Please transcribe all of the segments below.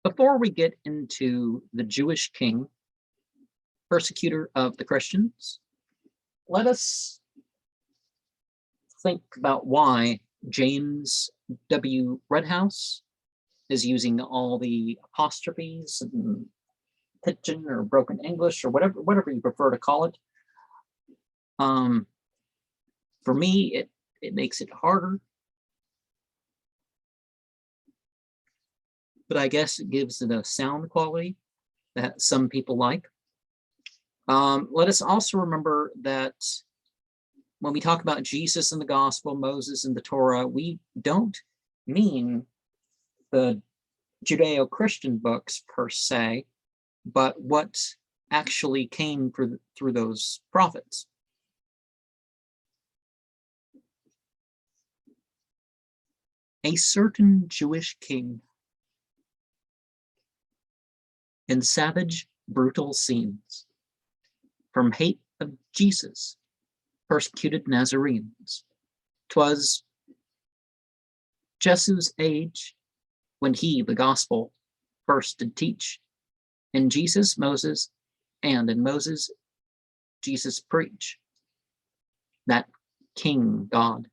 Before we get into the Jewish king, persecutor of the Christians, let us think about why James W. Redhouse is using all the apostrophes and pidgin or broken English or whatever you prefer to call it. For me, it makes it harder, but I guess it gives it a sound quality that some people like. Let us also remember that when we talk about Jesus in the gospel, Moses in the Torah, we don't mean the Judeo-Christian books per se, but what actually came through those prophets. A certain Jewish king, in savage, brutal scenes, from hate of Jesus, persecuted Nazarenes. 'Twas Jesu's age when he the gospel first did teach. In Jesus, Moses, and in Moses, Jesus preach. That King God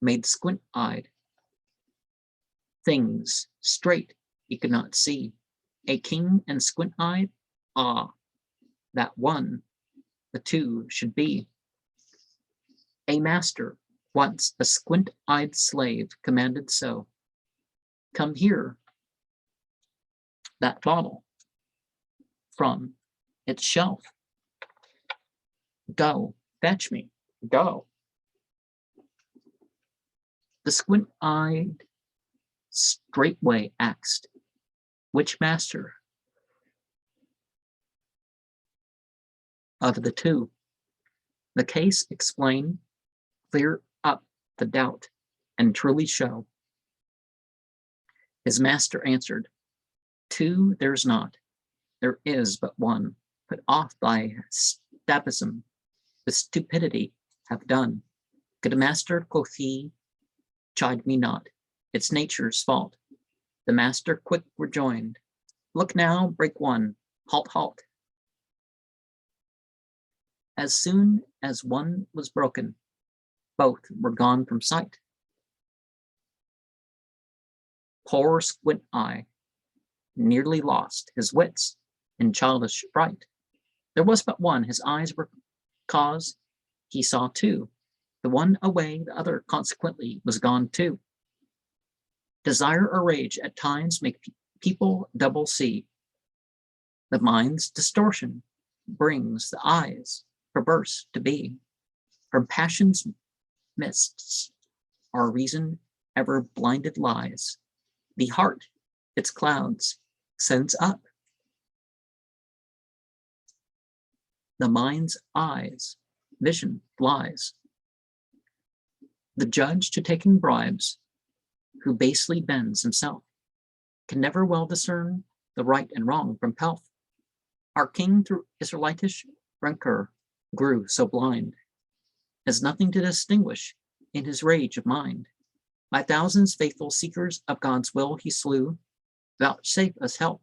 made squint-eyed things straight he could not see. A king and squint-eyed, ah, that one, the two should be. A master, once a squint-eyed slave, commanded so. Come here, that bottle, from its shelf. Go, fetch me, go. The squint-eyed straightway asked, which master of the two? The case explain, clear up the doubt, and truly show. His master answered, two there's not, there is but one. Put off thy stabism, the stupidity have done. Good master, quoth he, chide me not, it's nature's fault. The master quick rejoined, look now, break one, halt, halt. As soon as one was broken, both were gone from sight. Poor squint-eye nearly lost his wits in childish fright. There was but one, his eyes were cause he saw two. The one away, the other consequently was gone too. Desire or rage at times make people double see. The mind's distortion brings the eyes perverse to be. From passion's mists our reason ever blinded lies. The heart its clouds sends up. The mind's eyes vision flies. The judge to taking bribes, who basely bends himself, can never well discern the right and wrong from pelf. Our king through Israelitish rancor grew so blind, as nothing to distinguish in his rage of mind. By thousands faithful seekers of God's will he slew. Vouchsafe us help,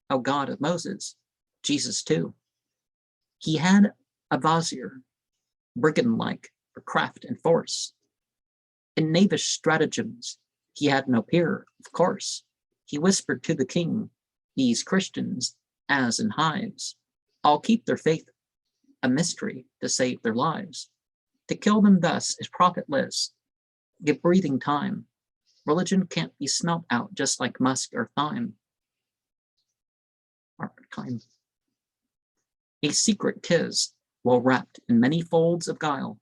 O God of Moses, Jesus too. He had a vizier, brigand-like for craft and force. In knavish stratagems he had no peer, of course. He whispered to the king, these Christians, as in hives, all keep their faith a mystery to save their lives. To kill them thus is profitless. Give breathing time. Religion can't be smelt out just like musk or thyme. A secret 'tis, well wrapped in many folds of guile.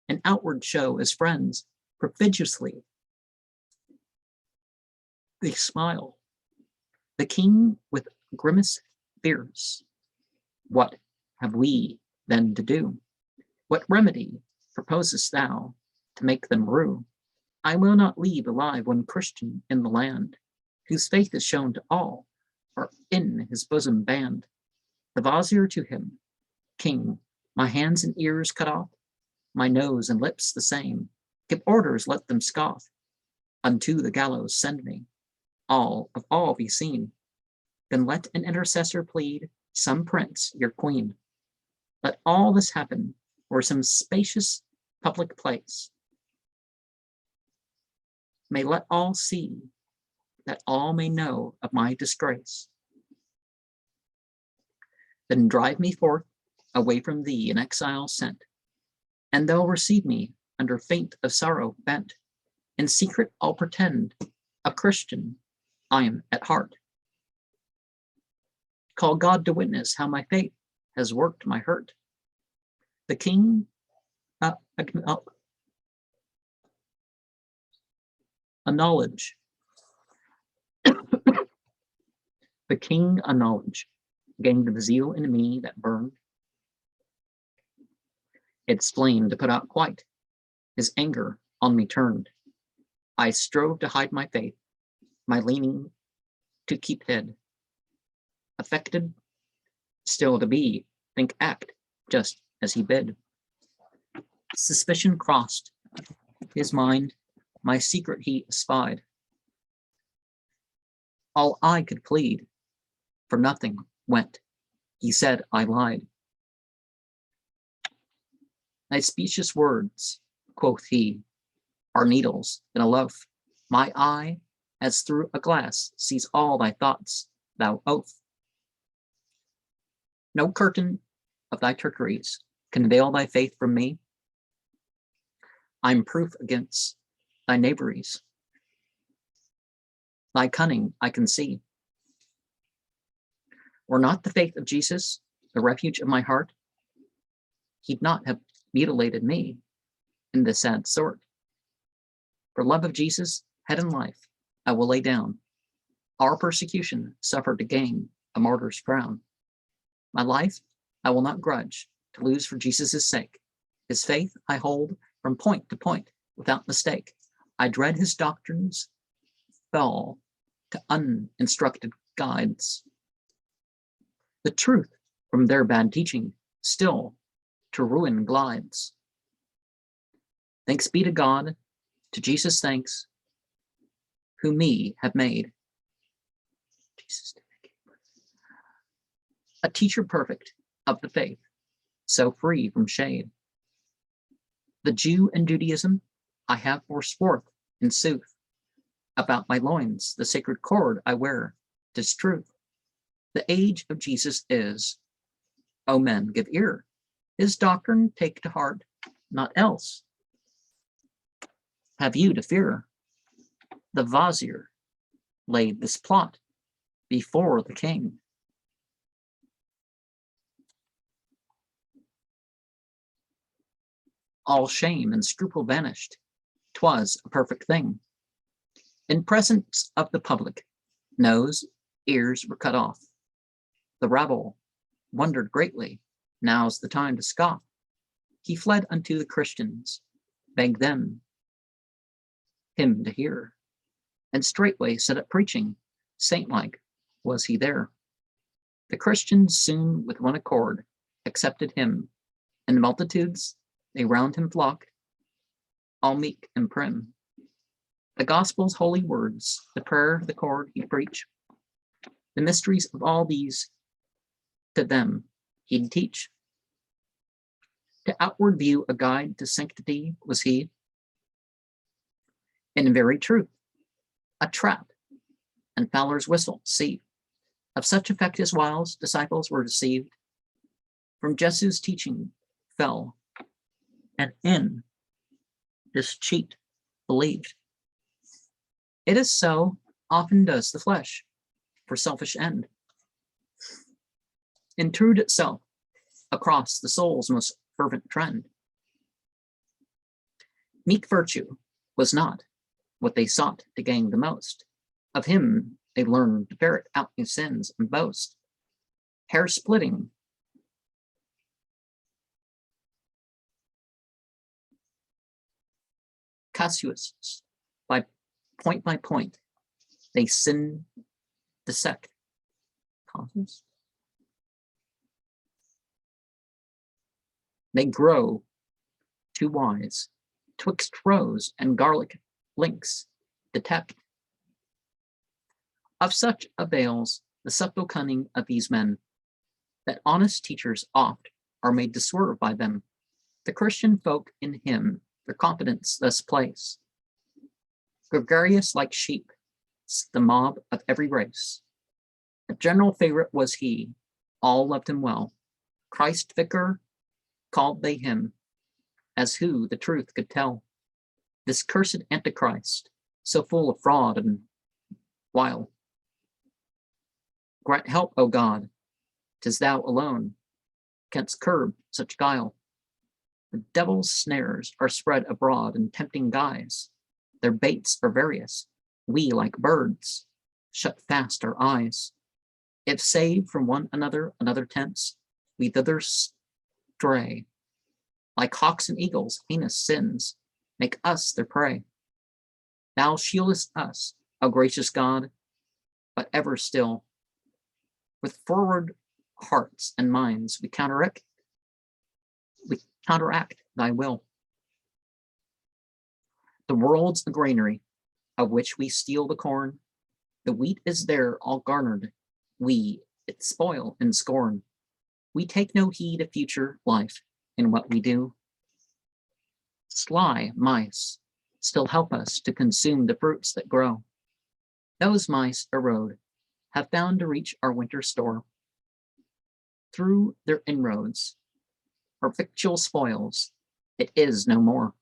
An outward show as friends, prodigiously they smile. The king with grimace fierce. What have we then to do? What remedy proposest thou to make them rue? I will not leave alive one Christian in the land, whose faith is shown to all, or in his bosom band. The vizier to him, king, my hands and ears cut off, my nose and lips the same. Give orders, let them scoff. Unto the gallows send me. All of all be seen. Then let an intercessor plead, some prince, your queen. Let all this happen, or some spacious public place. May let all see, that all may know of my disgrace. Then drive me forth, away from thee in exile sent, and thou receive me under feint of sorrow bent. In secret I'll pretend a Christian I am at heart. Call God to witness how my faith has worked my hurt. The king acknowledge. The king acknowledge, gained the zeal in me that burned. Its flame to put out quite, his anger on me turned. I strove to hide my faith, my leaning to keep hid. Affected still to be, think, act, just as he bid. Suspicion crossed his mind, my secret he espied. All I could plead, for nothing went. He said I lied. Thy specious words, quoth he, are needles in a loaf. My eye, as through a glass, sees all thy thoughts, thou oaf. No curtain of thy trickeries can veil thy faith from me. I'm proof against thy knaveries. Thy cunning I can see. Were not the faith of Jesus the refuge of my heart, he'd not have mutilated me in this sad sort. For love of Jesus, head and life, I will lay down. Our persecution suffered to gain a martyr's crown. My life I will not grudge to lose for Jesus' sake. His faith I hold from point to point without mistake. I dread his doctrines fell to uninstructed guides. The truth from their bad teaching still to ruin glides. Thanks be to God, to Jesus thanks, who me have made. Jesus, a teacher perfect of the faith, so free from shade. The Jew and Judaism I have forsworth in sooth. About my loins the sacred cord I wear, 'tis truth. The age of Jesus is, O men, give ear. His doctrine take to heart, not else have you to fear. The vizier laid this plot before the king. All shame and scruple vanished, 'twas a perfect thing. In presence of the public, nose, ears were cut off. The rabble wondered greatly, now's the time to scoff. He fled unto the Christians, begged them him to hear, and straightway set up preaching, saint-like was he there. The Christians soon with one accord accepted him, and multitudes they round him flocked, all meek and prim. The gospel's holy words, the prayer, the cord he'd preach, the mysteries of all these to them he'd teach. To outward view a guide to sanctity was he. In very truth, a trap and fowler's whistle, see. Of such effect as whiles disciples were deceived, from Jesus' teaching fell, and in this cheat believed. It is so often does the flesh, for selfish end. Intrude itself across the soul's most fervent trend. Meek virtue was not what they sought to gain the most. Of him they learned to ferret out his sins and boast. Hair-splitting casuists by point, they sin dissect causes. They grow too wise, twixt rose and garlic links detect. Of such avails the subtle cunning of these men, that honest teachers oft are made to swerve by them. The Christian folk in him their confidence thus place. Gregarious like sheep, the mob of every race. A general favorite was he, all loved him well. Christ vicar called they him, as who the truth could tell. This cursed Antichrist, so full of fraud and wile. Grant help, O God, 'tis thou alone canst curb such guile. The devil's snares are spread abroad in tempting guise. Their baits are various. We, like birds, shut fast our eyes. If saved from one another tempts, we thither stray. Like hawks and eagles, heinous sins make us their prey. Thou shieldest us, O gracious God, but ever still, with forward hearts and minds, we counteract thy will. The world's a granary, of which we steal the corn. The wheat is there all garnered, we it spoil and scorn. We take no heed of future life in what we do. Sly mice still help us to consume the fruits that grow. Those mice erode, have found to reach our winter store. Through their inroads, our victual spoils, it is no more.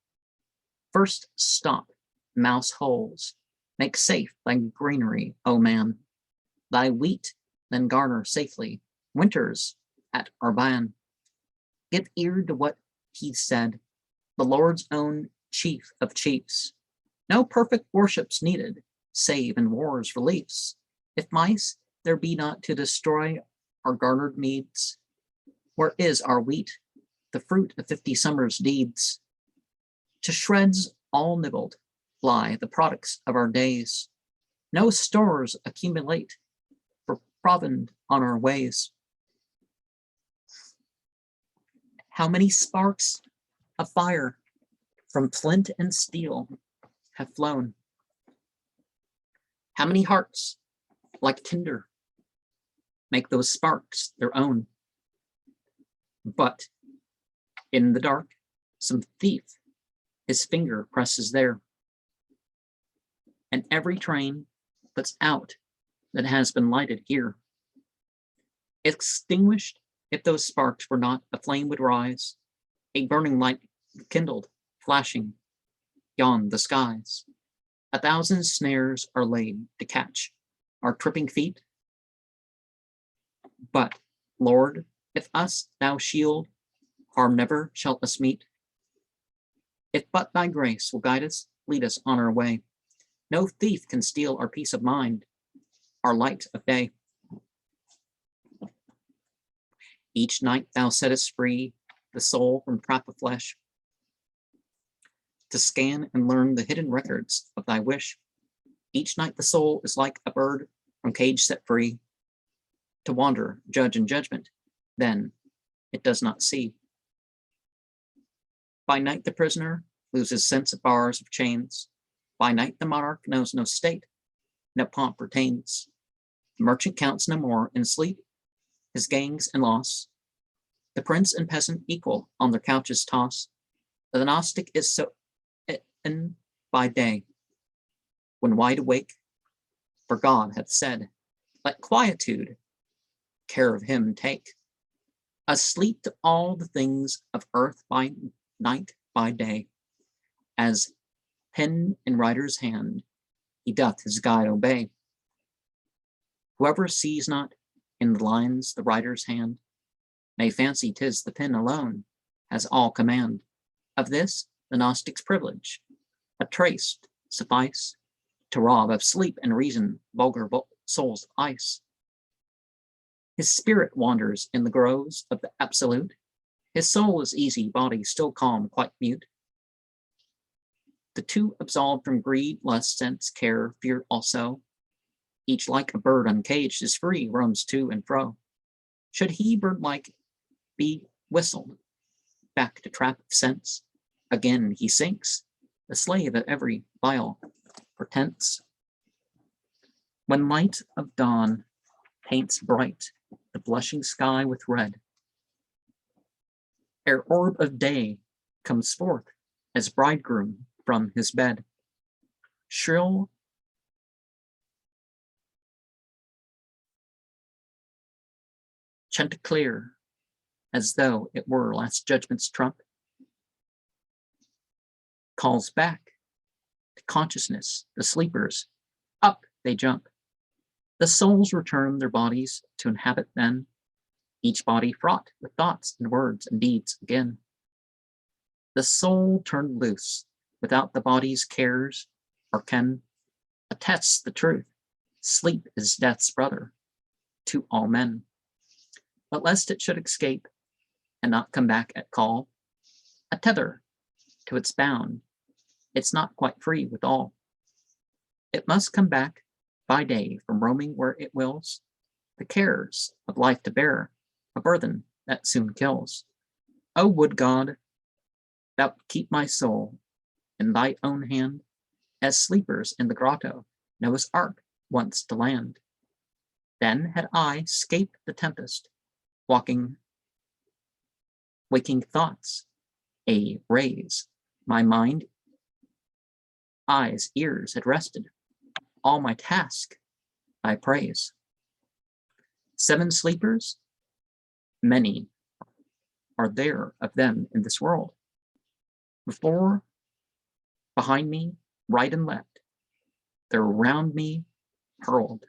First stop, mouse holes, make safe thy granary, O man. Thy wheat then garner safely, winters at our ban. Give ear to what he said, the Lord's own chief of chiefs. No perfect worship's needed, save in war's reliefs. If mice there be not to destroy our garnered meads, where is our wheat, the fruit of 50 summers' deeds? To shreds all nibbled lie the products of our days. No stores accumulate for provend on our ways. How many sparks of fire from flint and steel have flown? How many hearts, like tinder, make those sparks their own? But in the dark, some thief his finger presses there, and every train puts out that has been lighted here. Extinguished, if those sparks were not, a flame would rise, a burning light kindled, flashing, yon the skies. 1,000 snares are laid to catch our tripping feet. But, Lord, if us thou shield, harm never shall us meet. If but thy grace will guide us, lead us on our way. No thief can steal our peace of mind, our light of day. Each night thou settest free the soul from trap of flesh, to scan and learn the hidden records of thy wish. Each night the soul is like a bird from cage set free, to wander, judge and judgment, then it does not see. By night the prisoner loses sense of bars of chains. By night the monarch knows no state, no pomp retains. The merchant counts no more in sleep his gains and loss. The prince and peasant equal on their couches toss. The Gnostic is so in by day, when wide awake, for God hath said, let quietude care of him take. Asleep to all the things of earth by night by day, as pen in writer's hand, he doth his guide obey. Whoever sees not in the lines the writer's hand, may fancy 'tis the pen alone has all command. Of this the Gnostic's privilege, a trace suffice to rob of sleep and reason vulgar soul's ice. His spirit wanders in the groves of the absolute. His soul is easy, body still calm, quite mute. The two absolved from greed, lust, sense, care, fear also. Each like a bird uncaged is free, roams to and fro. Should he, bird-like, be whistled back to trap of sense, again he sinks, the slave of every vile pretense. When light of dawn paints bright the blushing sky with red. Ere orb of day comes forth as bridegroom from his bed, shrill chanticleer, as though it were last judgment's trump, calls back to consciousness the sleepers. Up they jump. The souls return their bodies to inhabit then, each body fraught with thoughts and words and deeds again. The soul turned loose, without the body's cares or ken, attests the truth. Sleep is death's brother to all men. But lest it should escape and not come back at call, a tether to its bound, it's not quite free withal. It must come back by day from roaming where it wills, the cares of life to bear, a burthen that soon kills. O would God, thou keep my soul in thy own hand, as sleepers in the grotto Noah's ark once to land. Then had I scaped the tempest, waking thoughts, a raise, my mind, eyes, ears had rested, all my task I praise. 7 sleepers, many are there of them in this world. Before, behind me, right and left, they're round me hurled.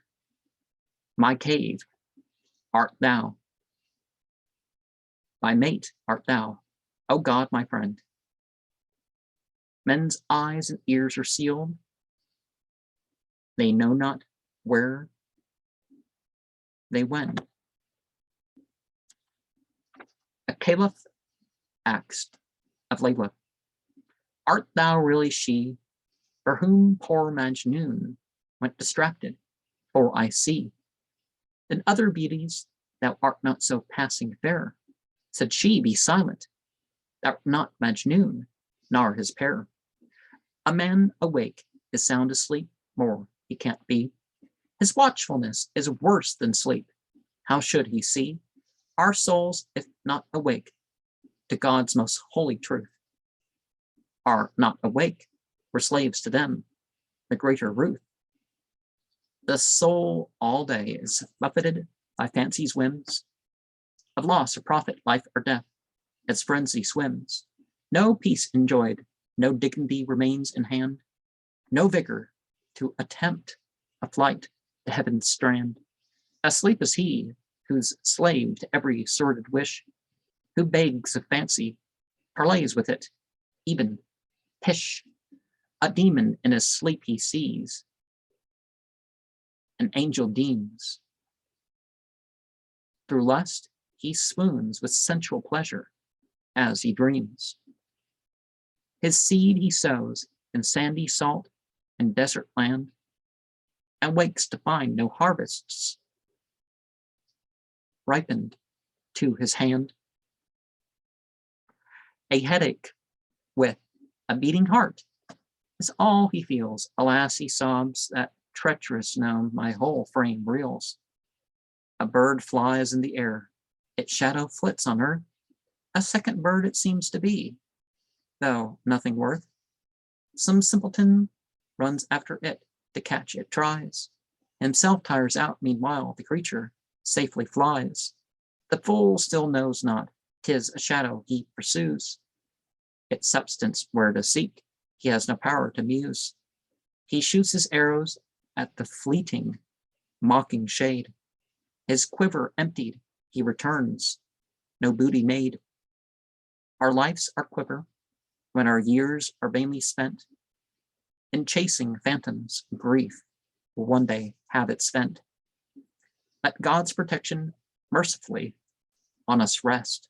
My cave art thou, my mate art thou, O God, my friend. Men's eyes and ears are sealed. They know not where they wend. A caliph asked of Layla, art thou really she for whom poor Majnun went distracted? For I see in other beauties thou art not so passing fair. Said she, be silent, thou'rt not Majnun, nor his pair. A man awake is sound asleep, more he can't be. His watchfulness is worse than sleep. How should he see our souls, if not awake to God's most holy truth? Are not awake, we're slaves to them, the greater Ruth. The soul all day is buffeted by fancy's whims, of loss or profit, life or death, as frenzy swims. No peace enjoyed, no dignity remains in hand, no vigor to attempt a flight to heaven's strand. Asleep is he who's slave to every sordid wish, who begs of fancy, parleys with it, even pish. A demon in his sleep he sees, an angel deems. Through lust he swoons with sensual pleasure as he dreams. His seed he sows in sandy salt and desert land, and wakes to find no harvests ripened to his hand. A headache with a beating heart is all he feels. Alas, he sobs, that treacherous gnome, my whole frame reels. A bird flies in the air, its shadow flits on earth. A second bird it seems to be, though nothing worth. Some simpleton runs after it, to catch it tries. Himself tires out, meanwhile the creature safely flies. The fool still knows not, 'tis a shadow he pursues. Its substance where to seek, he has no power to muse. He shoots his arrows at the fleeting, mocking shade. His quiver emptied, he returns, no booty made. Our lives are quiver, when our years are vainly spent in chasing phantoms. Grief will one day have it spent. Let God's protection mercifully on us rest.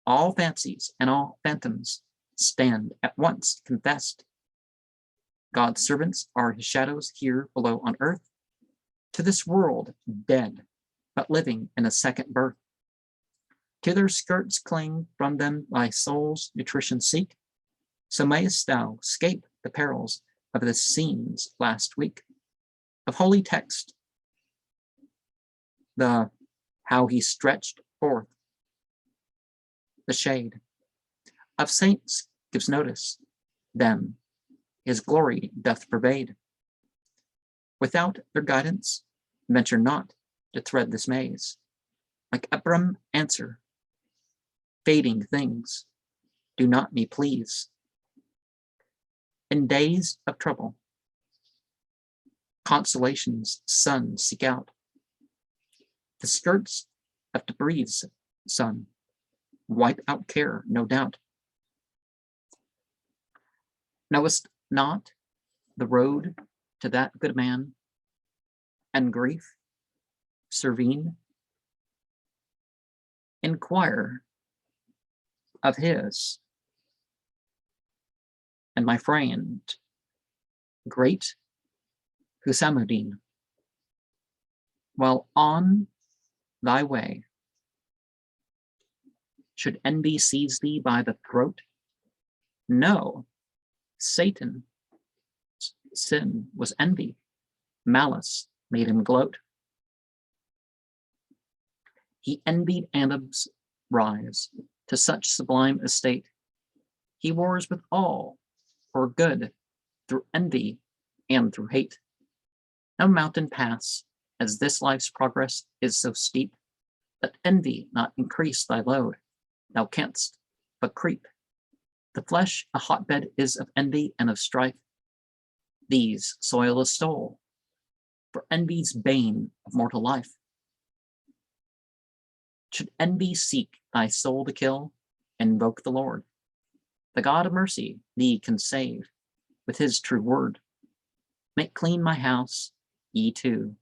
All fancies and all phantoms stand at once confessed. God's servants are his shadows here below on earth, to this world dead, but living in a second birth. To their skirts cling, from them thy soul's nutrition seek, so mayest thou escape the perils of this scene's last week. Of holy text, how he stretched forth the shade of saints gives notice, them his glory doth pervade. Without their guidance, venture not to thread this maze. Like Ephraim answer, fading things do not me please. In days of trouble, consolation's sun seek out. The skirts of Debris' sun wipe out care, no doubt. Knowest not the road to that good man, and grief serene? Inquire of his, and my friend, great Husamuddin, while on thy way, should envy seize thee by the throat? No, Satan's sin was envy, malice made him gloat. He envied Adam's rise to such sublime estate. He wars with all for good through envy and through hate. No mountain pass, as this life's progress is so steep, that envy not increase thy load. Thou canst but creep. The flesh a hotbed is of envy and of strife. These soil a soul, for envy's bane of mortal life. Should envy seek thy soul to kill, invoke the Lord. The God of mercy thee can save with his true word. Make clean my house, ye too,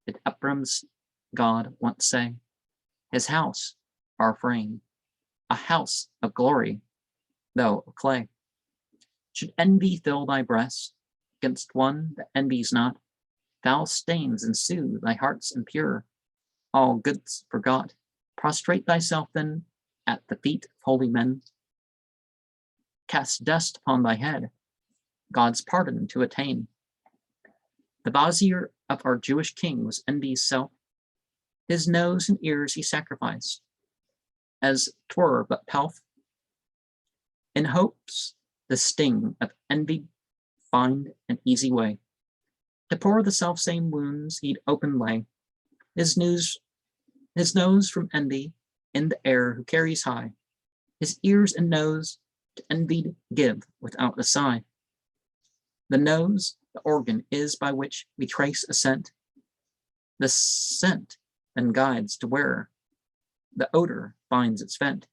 did Ephraim's God once say. His house, our frame, a house of glory, though of clay. Should envy fill thy breast against one that envies not, foul stains ensue thy hearts impure, all goods forgot. Prostrate thyself then at the feet of holy men. Cast dust upon thy head, God's pardon to attain. The vizier of our Jewish king was envy's self. His nose and ears he sacrificed, as 'twere but pelf. In hopes the sting of envy find an easy way to pour the selfsame wounds he'd open lay. His nose from envy in the air who carries high, his ears and nose to envy give without a sigh. The nose, the organ, is by which we trace a scent. The scent then guides to where the odor finds its vent.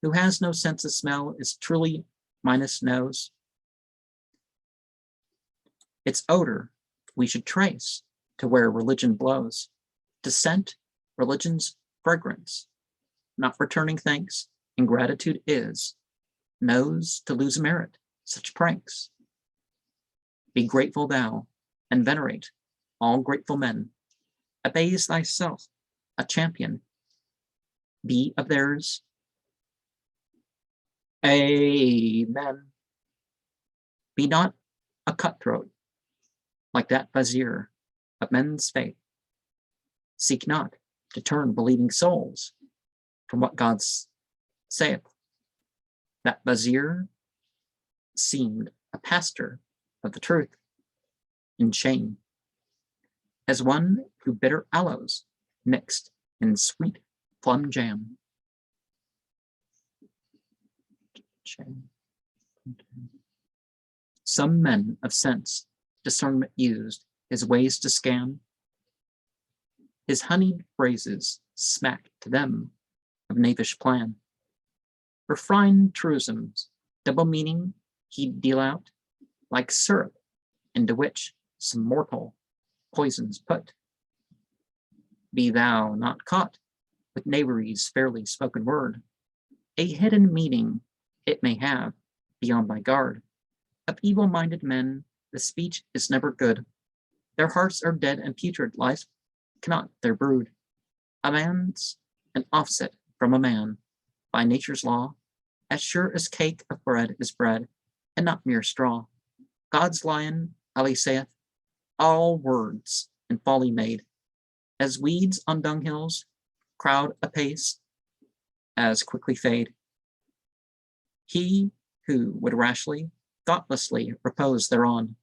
Who has no sense of smell is truly minus nose. Its odor we should trace to where religion blows. To scent religion's fragrance, not returning thanks, ingratitude is, knows to lose merit, such pranks. Be grateful thou, and venerate all grateful men. Abase thyself, a champion, be of theirs. Amen. Be not a cutthroat, like that vizier of men's faith. Seek not to turn believing souls from what God saith. That vizier seemed a pastor of the truth in shame, as one who bitter aloes mixed in sweet plum jam. Some men of sense discernment used his ways to scam. His honeyed phrases smack to them of knavish plan. Refined truisms, double meaning he'd deal out, like syrup into which some mortal poisons put. Be thou not caught with knavery's fairly spoken word, a hidden meaning it may have beyond thy guard. Of evil-minded men the speech is never good. Their hearts are dead and putrid, life cannot their brood. A man's an offset from a man, by nature's law, as sure as cake of bread is bread, and not mere straw. God's lion, Ali saith, all words in folly made, As weeds on dunghills crowd apace, as quickly fade, he who would rashly, thoughtlessly repose thereon,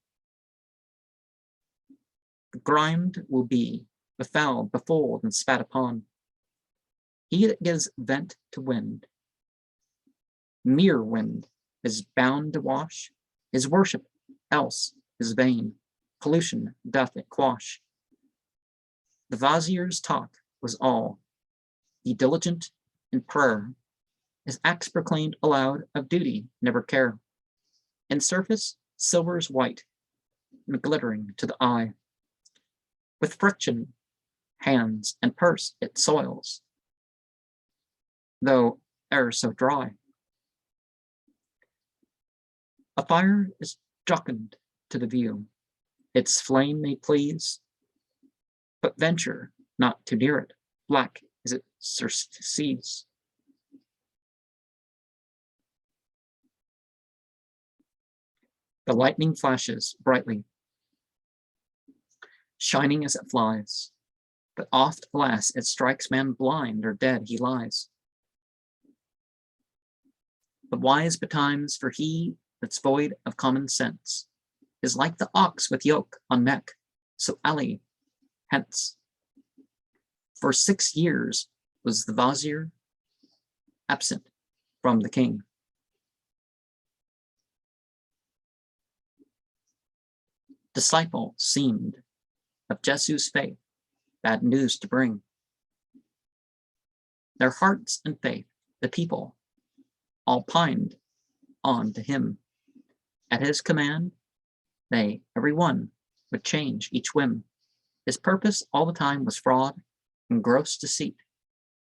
grimed will be, befouled, befooled, and spat upon. He that gives vent to wind, mere wind, is bound to wash his worship, else is vain. Pollution doth it quash. The vizier's talk was all. Be diligent in prayer. His acts proclaimed aloud of duty, never care. In surface, silver's white, and glittering to the eye. With friction, hands and purse it soils, though e'er so dry. A fire is jocund to the view, its flame may please, but venture not too near it, black as it surcease. The lightning flashes brightly, shining as it flies, but oft, alas, it strikes man blind, or dead he lies. But wise betimes, for he that's void of common sense is like the ox with yoke on neck, so alley hence. For 6 years was the vizier absent from the king. Disciple seemed of Jesus' faith bad news to bring. Their hearts and faith, the people, all pined on to him. At his command, they, every one, would change each whim. His purpose all the time was fraud and gross deceit.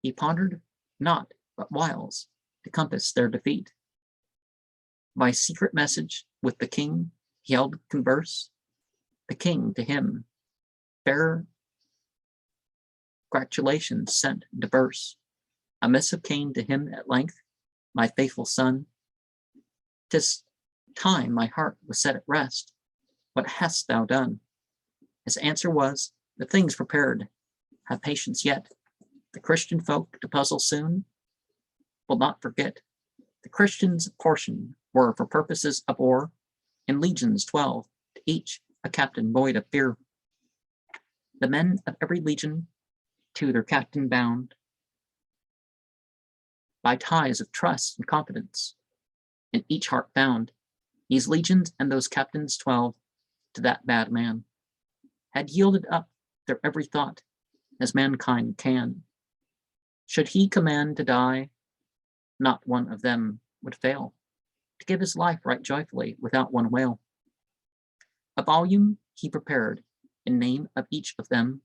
He pondered not but wiles to compass their defeat. By secret message with the king he held converse. The king to him fair gratulations sent diverse. A missive came to him at length, my faithful son. 'Tis time my heart was set at rest. What hast thou done? His answer was, the thing's prepared. Have patience yet. The Christian folk to puzzle soon will not forget. The Christians' portion were for purposes of war, in legions 12, to each a captain void of fear. The men of every legion to their captain bound by ties of trust and confidence, in each heart found. These legions and those captains 12 to that bad man had yielded up their every thought, as mankind can. Should he command to die, not one of them would fail to give his life right joyfully without one wail. A volume he prepared in name of each of them.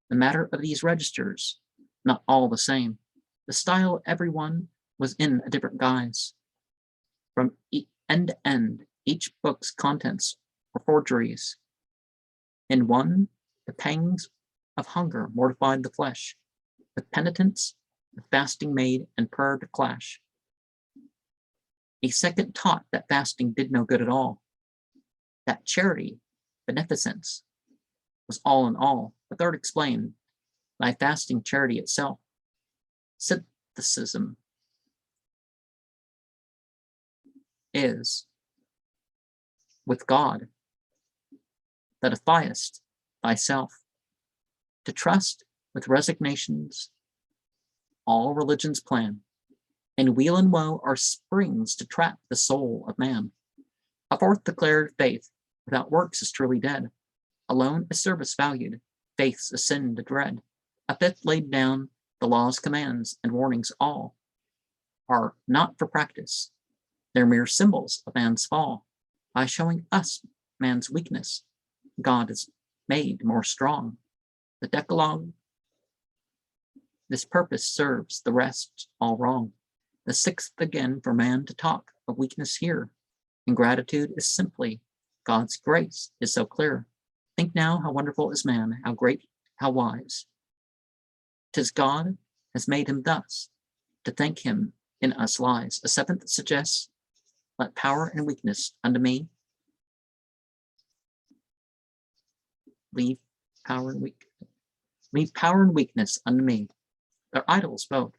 The matter of these registers, not all the same. The style of every one was in a different guise. From end to end, each book's contents were forgeries. In one, the pangs of hunger mortified the flesh. With penitence, the fasting made and prayer to clash. A second taught that fasting did no good at all. That charity, beneficence, was all in all. The third explained, thy fasting charity itself. Synthesis is with God, that defiest thyself, to trust with resignations all religion's plan, and weal and woe are springs to trap the soul of man. A fourth declared faith without works is truly dead. Alone is service valued, faith's a sin to dread. A fifth laid down the law's commands and warnings all are not for practice. They're mere symbols of man's fall. By showing us man's weakness, God is made more strong. The Decalogue, this purpose serves, the rest all wrong. The sixth again for man to talk of weakness here. Ingratitude is simply God's grace is so clear. Think now how wonderful is man, how great, how wise. 'Tis God has made him thus, to thank him in us lies. A seventh suggests, let power and weakness unto me leave power and weakness. leave power and weakness unto me. They're idols both,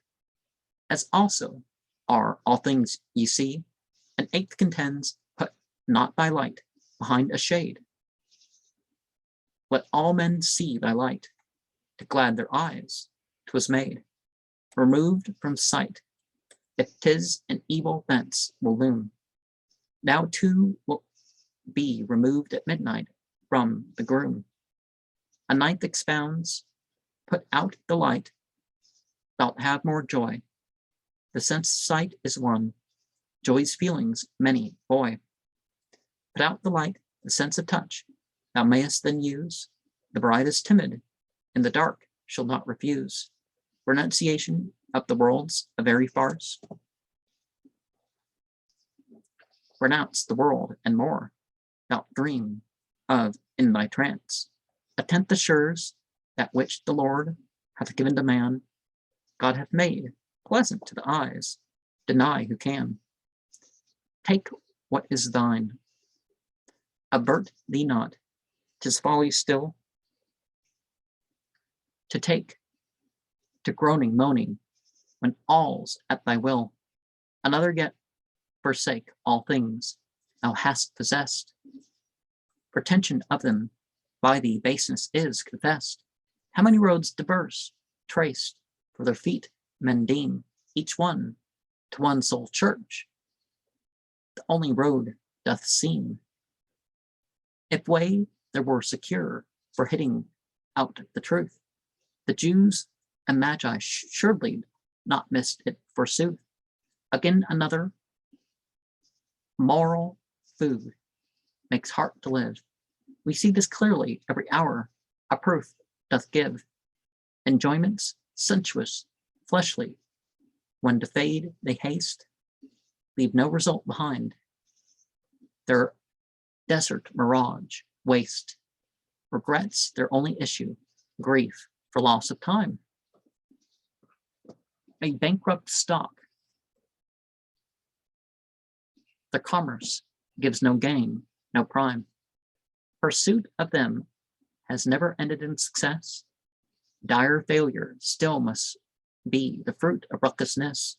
as also are all things ye see. An eighth contends, put not thy light behind a shade. Let all men see thy light, to glad their eyes 'twas made. Removed from sight, if 'tis an evil thence will loom. Now too will be removed at midnight from the groom. A ninth expounds, put out the light, thou'lt have more joy. The sense of sight is one, joy's feelings many, boy. Put out the light, the sense of touch, thou mayest then use. The bride is timid, in the dark shall not refuse. Renunciation of the world's a very farce. Renounce the world and more, thou'lt dream of in thy trance. A tenth assures that which the Lord hath given to man, God hath made pleasant to the eyes, deny who can. Take what is thine, avert thee not, 'tis folly still to take to groaning, moaning, when all's at thy will. Another yet forsake all things thou hast possessed. Pretension of them by thee baseness is confessed. How many roads diverse, traced, for their feet men deem, each one to one sole church, the only road doth seem. If way there were secure for hitting out the truth, the Jews and Magi surely not missed it forsooth. Again another moral food makes heart to live. We see this clearly every hour, a proof doth give. Enjoyments sensuous, fleshly, when to fade they haste, leave no result behind. Their desert mirage, waste, regrets their only issue, grief for loss of time. A bankrupt stock, their commerce gives no gain, no prime. Pursuit of them has never ended in success. Dire failure still must be the fruit of recklessness.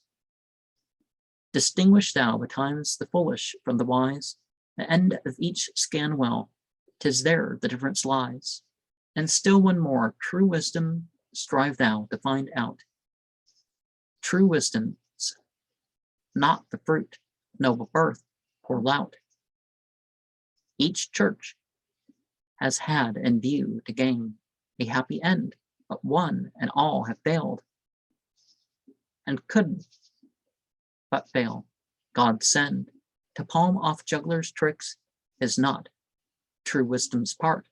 Distinguish thou betimes the foolish from the wise. The end of each scan well, 'tis there the difference lies. And still one more, true wisdom strive thou to find out. True wisdom's not the fruit, noble birth, or lout. Each church has had in view to gain a happy end, but one and all have failed, and could but fail. God send to palm off jugglers' tricks is not true wisdom's part.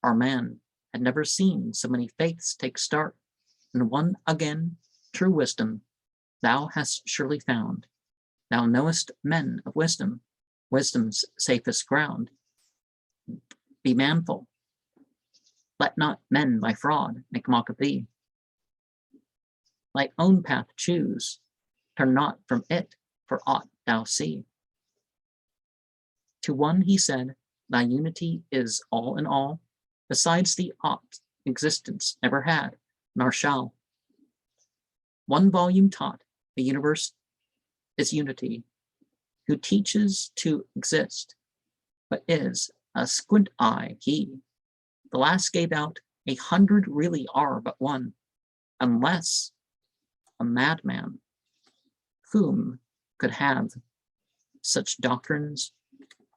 Our man had never seen so many faiths take start, and one again, true wisdom, thou hast surely found. Thou knowest men of wisdom, wisdom's safest ground. Be manful. Let not men by fraud make mock of thee. Thy own path choose, turn not from it for aught thou see. To one he said, thy unity is all in all, besides thee aught existence never had, nor shall. One volume taught, the universe is unity, who teaches to exist, but is a squint eye he. The last gave out 100 really are but one, unless a madman, whom could have such doctrines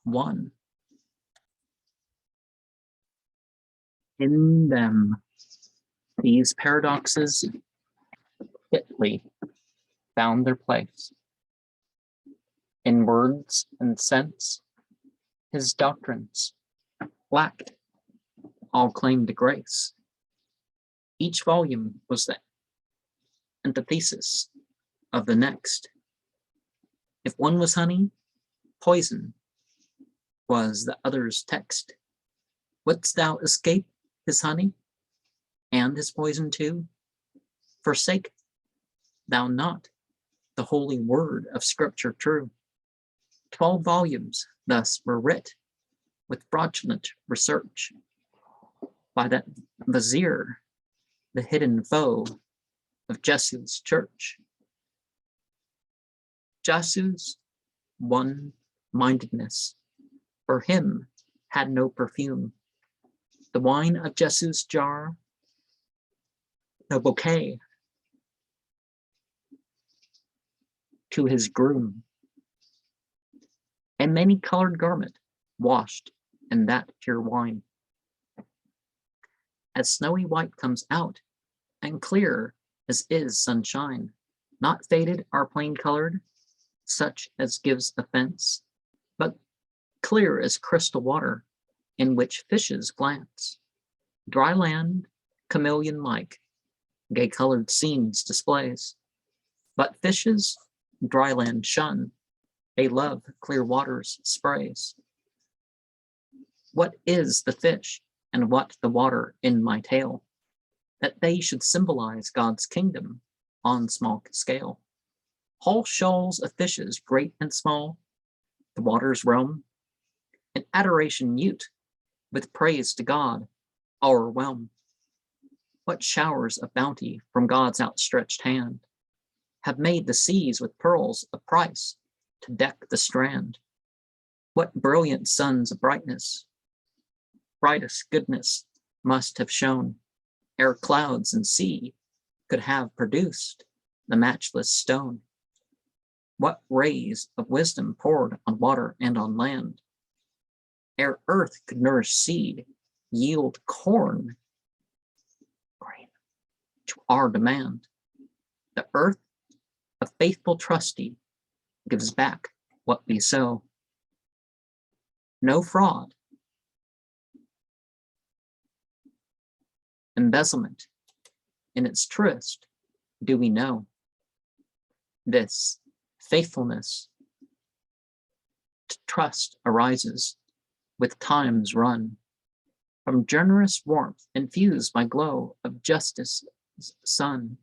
one. In them, these paradoxes fitly found their place. In words and sense, his doctrines lacked all claim to grace. Each volume was the antithesis of the next. If one was honey, poison was the other's text. Wouldst thou escape his honey and his poison too? Forsake thou not the holy word of Scripture true. 12 volumes thus were writ with fraudulent research by that vizier the hidden foe of Jesu's church. Jesu's one-mindedness for him had no perfume. The wine of Jesu's jar, no bouquet to his groom. A many-colored garment washed in that pure wine. As snowy white comes out, and clear as is sunshine, not faded or plain-colored, such as gives offense, but clear as crystal water, in which fishes glance. Dry land, chameleon-like, gay-colored scenes displays, but fishes dry land shun, they love clear waters sprays. What is the fish, and what the water in my tale, that they should symbolize God's kingdom on small scale? Whole shoals of fishes, great and small, the waters roam, in adoration mute, with praise to God, o'erwhelm. What showers of bounty from God's outstretched hand have made the seas with pearls of price to deck the strand? What brilliant suns of brightness, brightest goodness must have shone, ere clouds and sea could have produced the matchless stone? What rays of wisdom poured on water and on land, ere earth could nourish seed, yield corn, grain, to our demand? The earth, a faithful trustee, gives back what we sow. No fraud, embezzlement, in its truest do we know. This faithfulness to trust arises with time's run, from generous warmth infused by glow of justice's sun.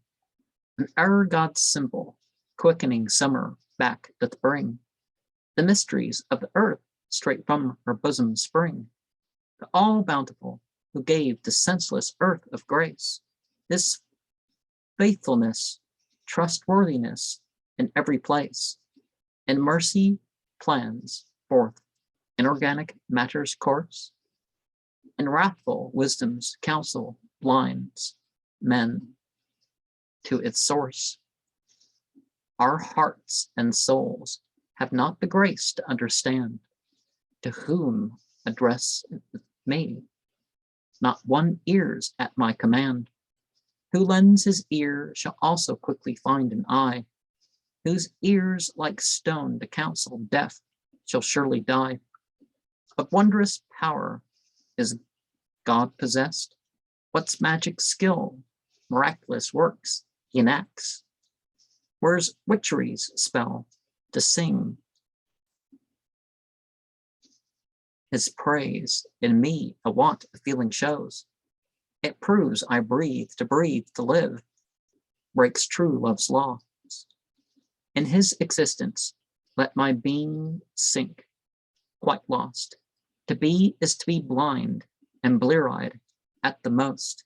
An error God's symbol, quickening summer back doth bring, the mysteries of the earth straight from her bosom spring. The all-bountiful, who gave the senseless earth of grace, this faithfulness, trustworthiness in every place, and mercy plans forth inorganic matter's course, and wrathful wisdom's counsel blinds men to its source. Our hearts and souls have not the grace to understand to whom address me. Not one ears at my command. Who lends his ear shall also quickly find an eye. Whose ears like stone to counsel deaf shall surely die. Of wondrous power is God possessed. What's magic skill, miraculous works he enacts? Where's witchery's spell to sing his praise? In me a want of feeling shows. It proves I breathe to live, breaks true love's laws. In his existence let my being sink, quite lost. To be is to be blind and blear-eyed at the most.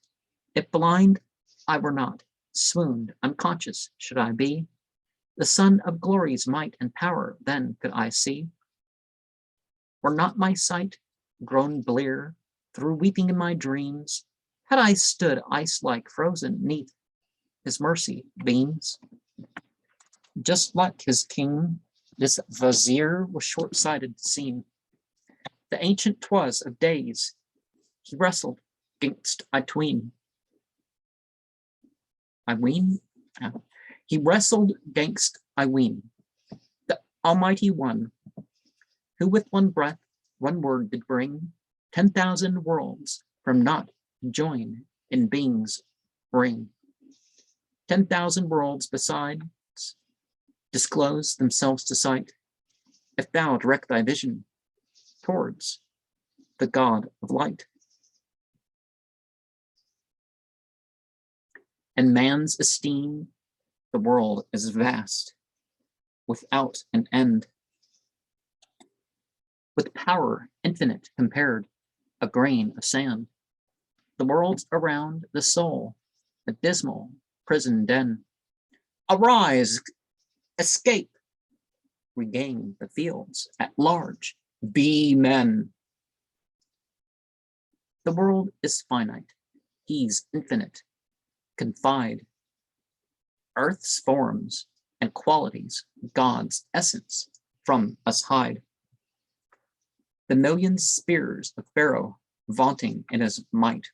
If blind I were not, swooned, unconscious should I be. The sun of glory's might and power then could I see. Were not my sight grown blear through weeping in my dreams, had I stood ice-like frozen neath his mercy beams? Just like his king, this vizier was short-sighted seen. The ancient 'twas of days he wrestled gainst I ween. He wrestled gainst I ween, the Almighty One, who with one breath, one word did bring 10,000 worlds from naught to join in being's ring. 10,000 worlds besides disclose themselves to sight, if thou direct thy vision towards the God of light. In man's esteem, the world is vast, without an end, with power infinite compared, a grain of sand. The worlds around the soul a dismal prison den. Arise, escape, regain the fields at large, be men. The world is finite, he's infinite. Confide earth's forms and qualities, God's essence, from us hide. The million spears of Pharaoh vaunting in his might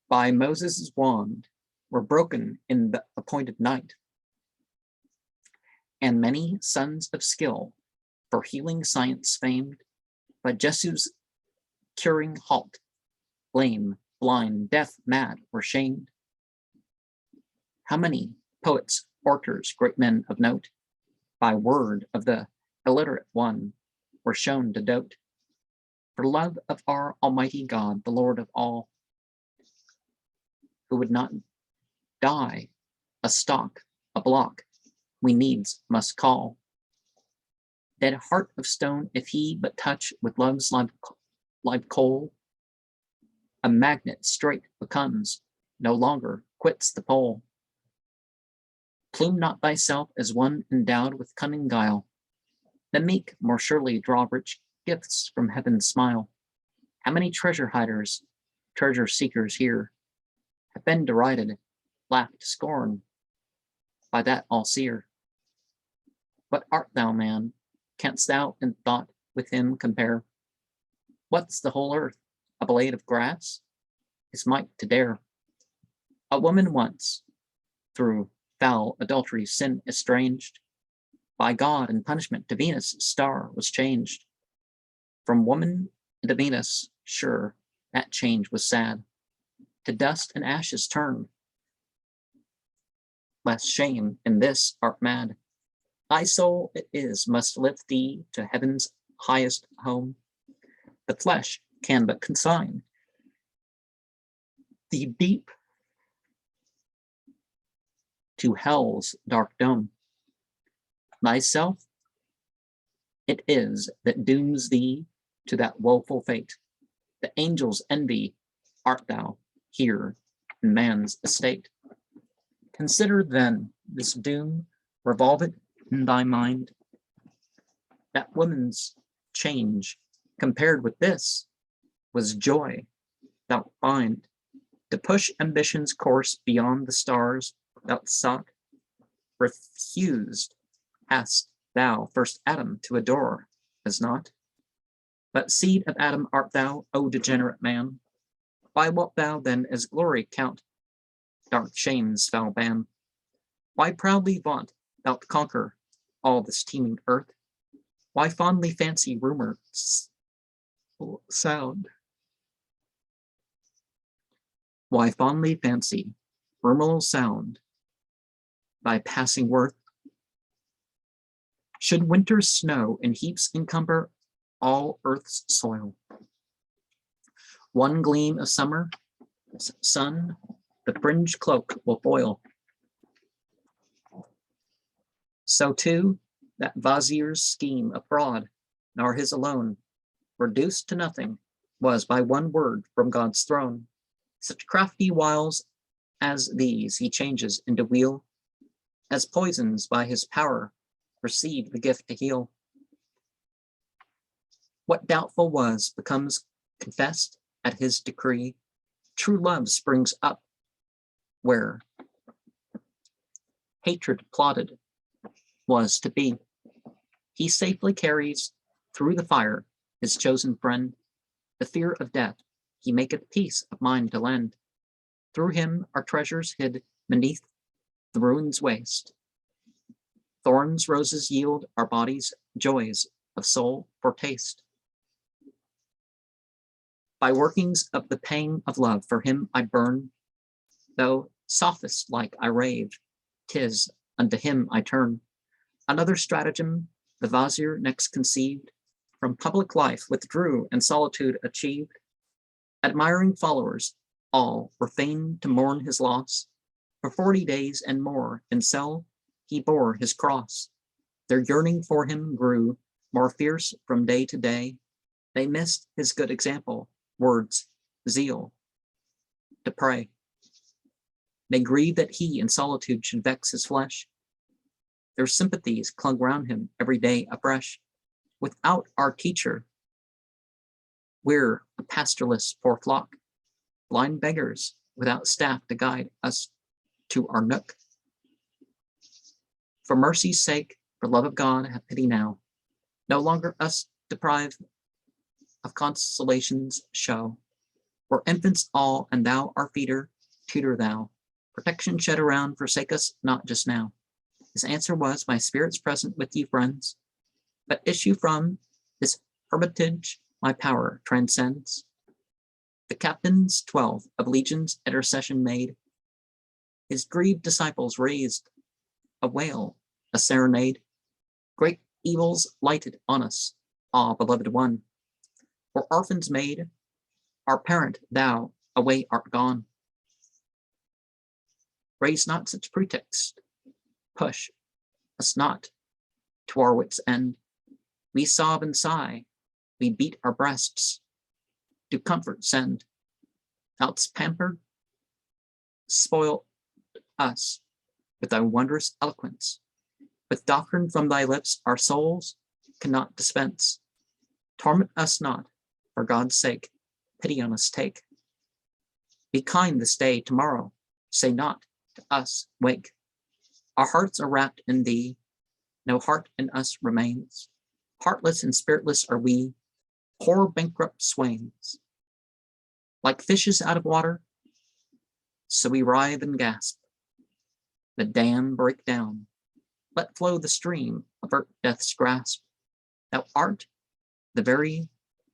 by Moses' wand were broken in the appointed night. And many sons of skill, for healing science famed, by Jesu's curing halt, lame, blind, deaf, mad, were shamed. How many poets, orators, great men of note, by word of the illiterate one, were shown to dote, for love of our Almighty God, the Lord of all, who would not die a stalk, a block, we needs must call. Dead heart of stone, if he but touch with love's live coal, a magnet straight becomes, no longer quits the pole. Plume not thyself as one endowed with cunning guile. The meek more surely draw rich gifts from heaven's smile. How many treasure hiders, treasure seekers here, have been derided, laughed to scorn by that all-seer. What art thou, man? Canst thou in thought with him compare? What's the whole earth? A blade of grass? His might to dare. A woman once, through foul adultery sin estranged, by God in punishment to Venus' star was changed. From woman to Venus, sure, that change was sad. To dust and ashes turned. Less shame in this art mad. Thy soul it is must lift thee to heaven's highest home. The flesh can but consign thee deep to hell's dark dome. Thyself it is that dooms thee to that woeful fate. The angels' envy art thou here in man's estate. Consider then this doom, revolve it in thy mind. That woman's change compared with this was joy thou find. To push ambition's course beyond the stars thou sought, refused hast thou first Adam to adore as not. But seed of Adam art thou, O degenerate man. Why wilt thou then as glory count dark shame's foul ban? Why proudly vaunt thou'lt conquer all this teeming earth? Why fondly fancy rumors sound? Why fondly fancy rumor sound thy passing worth? Should winter's snow in heaps encumber all earth's soil, one gleam of summer sun the fringed cloak will foil. So too that vizier's scheme of fraud, nor his alone, reduced to nothing, was by one word from God's throne. Such crafty wiles as these he changes into weal, as poisons by his power receive the gift to heal. What doubtful was becomes confessed at his decree. True love springs up where hatred plotted was to be. He safely carries through the fire his chosen friend. The fear of death he maketh peace of mind to lend. Through him are treasures hid beneath the ruin's waste. Thorns roses yield our bodies joys of soul for taste. By workings of the pang of love for him I burn, though sophist like I rave, 'tis unto him I turn. Another stratagem the vizier next conceived, from public life withdrew and solitude achieved. Admiring followers all were fain to mourn his loss. For 40 days and more in cell he bore his cross. Their yearning for him grew more fierce from day to day. They missed his good example, words, zeal, to pray. They grieved that he in solitude should vex his flesh. Their sympathies clung round him every day afresh. Without our teacher, we're a pastorless poor flock, blind beggars without staff to guide us to our nook. For mercy's sake, for love of God, have pity now. No longer us deprive of consolation's show. We're infants all, and thou, our feeder, tutor thou. Protection shed around, forsake us not just now. His answer was, my spirit's present with you, friends. But issue from this hermitage my power transcends. The captains 12 of legions intercession made. His grieved disciples raised a wail, a serenade. Great evils lighted on us, ah, beloved one. For orphans made, our parent, thou away art gone. Raise not such pretext, push us not to our wits' end. We sob and sigh, we beat our breasts, to comfort send. Thou'st pampered, spoil us with thy wondrous eloquence. With doctrine from thy lips our souls cannot dispense. Torment us not, for God's sake, pity on us take. Be kind this day, tomorrow, say not to us, wake. Our hearts are wrapped in thee, no heart in us remains. Heartless and spiritless are we, poor bankrupt swains. Like fishes out of water, so we writhe and gasp. The dam break down, let flow the stream, avert death's grasp. Thou art the very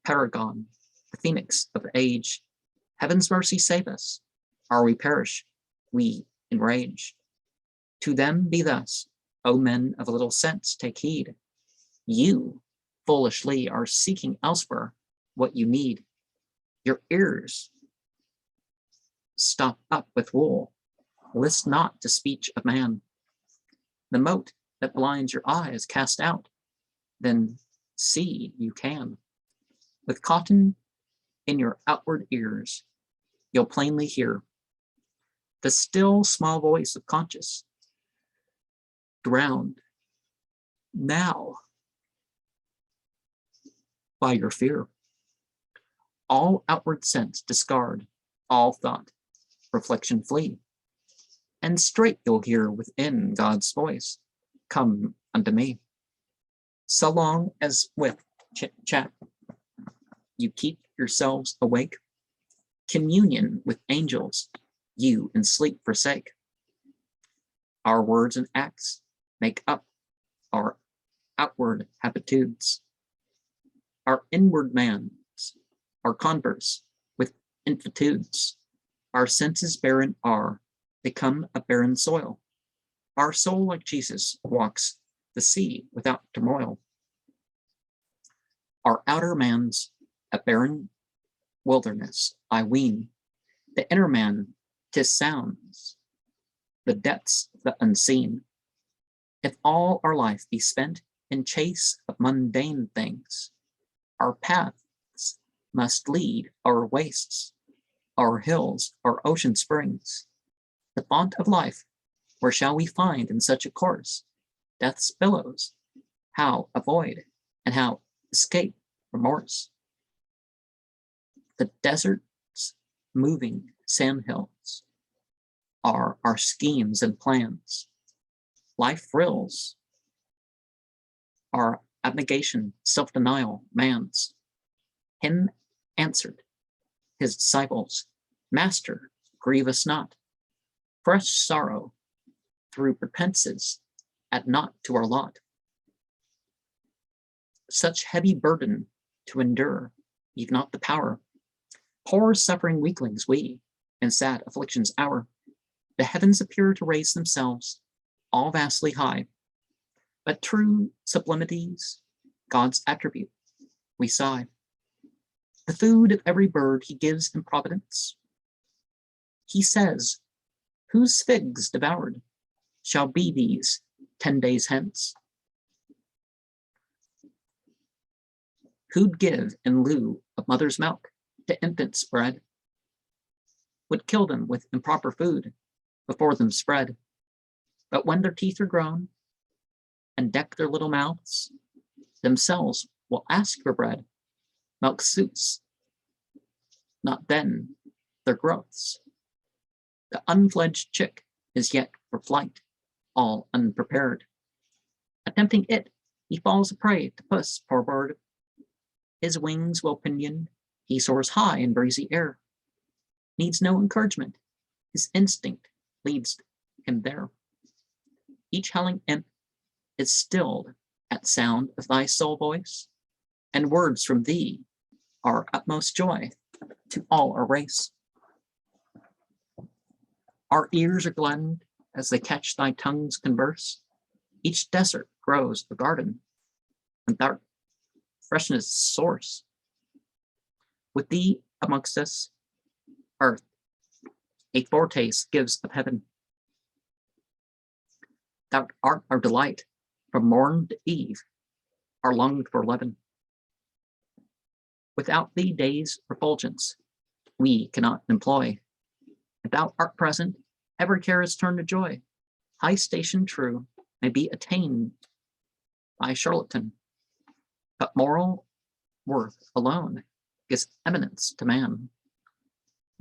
paragon, the phoenix of age. Heaven's mercy save us, or we perish, we enraged. To them be thus, O men of little sense, take heed. You foolishly are seeking elsewhere what you need. Your ears stop up with wool. List not to speech of man. The mote that blinds your eyes cast out, then see you can. With cotton in your outward ears, you'll plainly hear the still small voice of conscience, drowned now by your fear. All outward sense discard, all thought, reflection flee, and straight you'll hear within God's voice, come unto me. So long as with chit-chat you keep yourselves awake, communion with angels you in sleep forsake. Our words and acts make up our outward habitudes. Our inward mans are converse with infinitudes. Our senses barren are, become a barren soil. Our soul, like Jesus, walks the sea without turmoil. Our outer man's a barren wilderness, I ween. The inner man, 'tis sounds, the depths of the unseen. If all our life be spent in chase of mundane things, our paths must lead our wastes, our hills, our ocean springs. The font of life, where shall we find in such a course? Death's billows, how avoid and how escape remorse? The desert's moving sandhills are our schemes and plans. Life thrills, our abnegation, self-denial, man's. Him answered his disciples, Master, grieve us not. Fresh sorrow through prepenses add not to our lot. Such heavy burden to endure, you've not the power. Poor suffering weaklings we, in sad affliction's hour. The heavens appear to raise themselves, all vastly high. But true sublimities, God's attribute, we sigh. The food of every bird he gives in providence. He says, whose figs devoured shall be these 10 days hence? Who'd give in lieu of mother's milk to infants bread? Would kill them with improper food, before them spread. But when their teeth are grown and deck their little mouths, themselves will ask for bread. Milk suits, not then their growths. The unfledged chick is yet for flight, all unprepared. Attempting it, he falls a prey to puss, poor bird. His wings well pinioned, he soars high in breezy air. Needs no encouragement, his instinct leads him there. Each howling imp is stilled at sound of thy soul voice, and words from thee are utmost joy to all our race. Our ears are gladdened as they catch thy tongues converse. Each desert grows a garden, and thou freshness source. With thee amongst us, earth, a foretaste gives of heaven. Thou art our delight, from morn to eve, our longed for leaven. Without thee day's refulgence we cannot employ. If thou art present, every care is turned to joy. High station true may be attained by a charlatan, but moral worth alone gives eminence to man.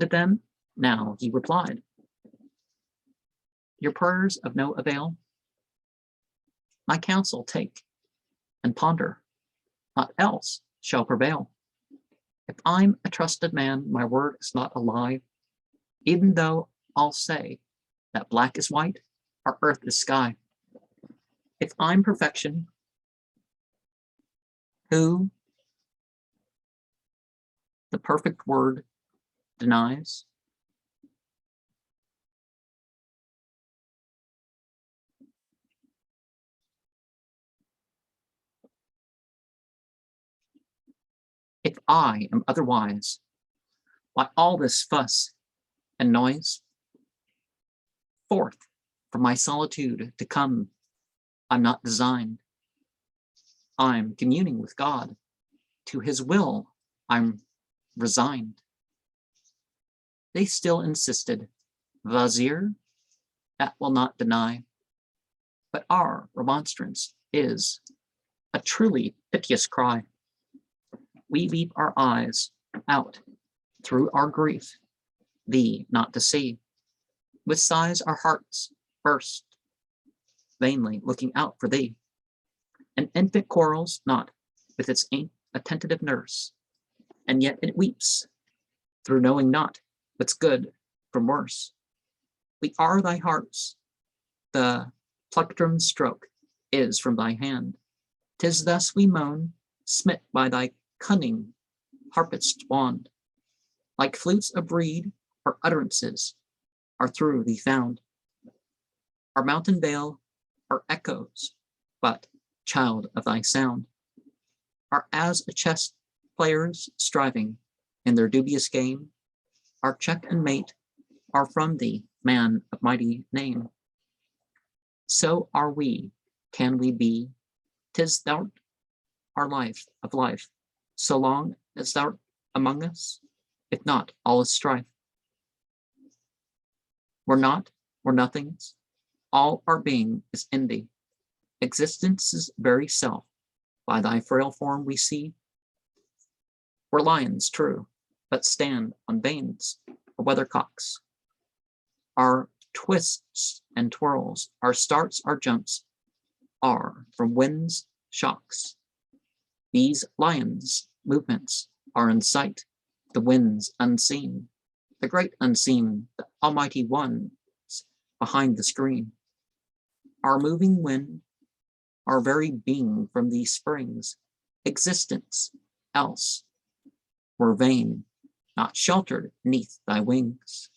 To them now he replied, your prayers of no avail, my counsel take and ponder, naught else shall prevail. If I'm a trusted man, my word is not a lie, even though I'll say that black is white, or earth is sky. If I'm perfection, who the perfect word denies? If I am otherwise, why all this fuss and noise? Forth from my solitude to come, I'm not designed. I'm communing with God. To his will I'm resigned. They still insisted, Vizier, that will not deny. But our remonstrance is a truly piteous cry. We weep our eyes out through our grief, thee not to see. With sighs our hearts burst, vainly looking out for thee. An infant quarrels not with its attentive nurse, and yet it weeps through knowing not what's good from worse. We are thy hearts, the plectrum stroke is from thy hand. 'Tis thus we moan, smit by thy cunning harpist wand. Like flutes of reed, our utterances are through thee found. Our mountain vale are echoes, but, child of thy sound, are as a chess players striving in their dubious game. Our check and mate are from thee, man of mighty name. So are we, can we be? 'Tis thou'rt our life of life, so long as thou'rt among us, if not, all is strife. We're not, we're nothings, all our being is in thee. Existence's very self, by thy frail form we see. We're lions, true, but stand on vanes of weathercocks. Our twists and twirls, our starts, our jumps, are from wind's shocks. These lions' movements are in sight, the winds unseen, the great unseen, the almighty ones behind the screen. Our moving wind, our very being from these springs, existence else were vain, not sheltered neath thy wings.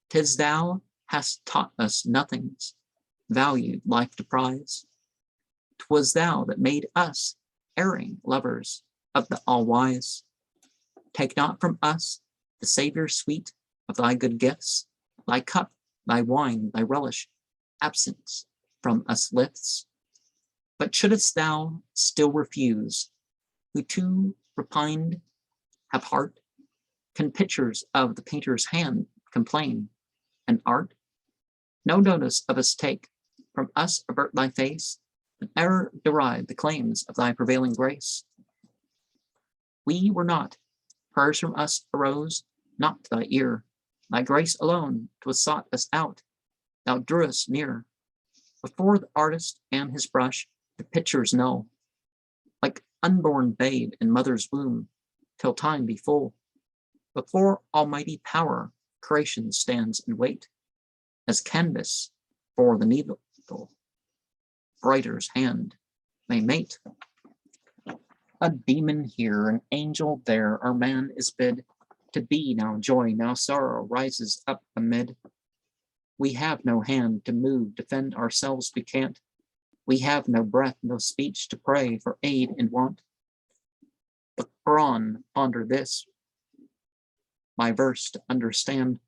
'Tis thou hast taught us nothings, valued life to prize. 'Twas thou that made us erring lovers of the all-wise. Take not from us the savor sweet of thy good gifts, thy cup, thy wine, thy relish, absence from us lifts. But shouldst thou still refuse, who too repined have heart, can pictures of the painter's hand complain, and art No notice of us take, from us avert thy face, and e'er deride the claims of thy prevailing grace. We were not, hers from us arose, not to thy ear. Thy grace alone 'twas sought us out, thou drewest near. Before the artist and his brush, the pictures know, like unborn babe in mother's womb, till time be full. Before almighty power, creation stands in wait, as canvas for the needle, writer's hand may mate. A demon here, an angel there, our man is bid to be now joy, now sorrow rises up amid. We have no hand to move, defend ourselves we can't. We have no breath, no speech to pray for aid in want. Look on, ponder this, my verse to understand.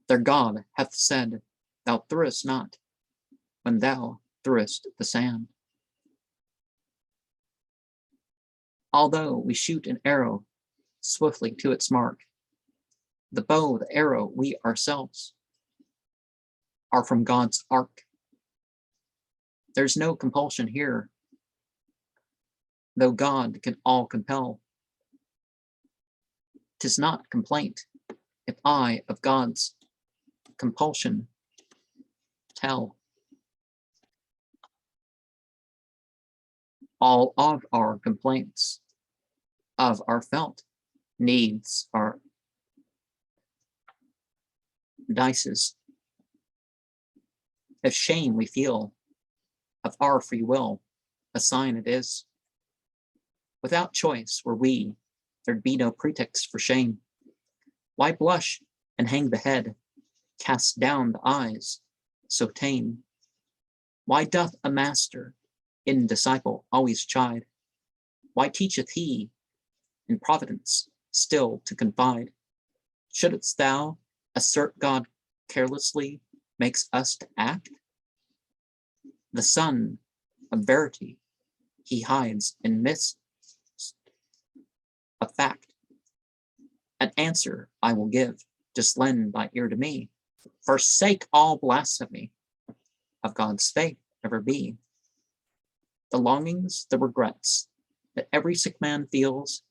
Their God hath said, thou threwest not, when thou threwest the sand. Although we shoot an arrow swiftly to its mark, the bow, the arrow, we ourselves are from God's ark. There's no compulsion here, though God can all compel. 'Tis not complaint if I of God's compulsion tell. All of our complaints of our felt needs are dices. If shame we feel of our free will, a sign it is. Without choice were we, there'd be no pretext for shame. Why blush and hang the head, cast down the eyes, so tame? Why doth a master in disciple always chide? Why teacheth he in providence still to confide? Shouldst thou assert God carelessly makes us to act? The sun of verity he hides in mist of fact. An answer I will give, just lend thy ear to me. Forsake all blasphemy, of God's faith ever be. The longings, the regrets that every sick man feels,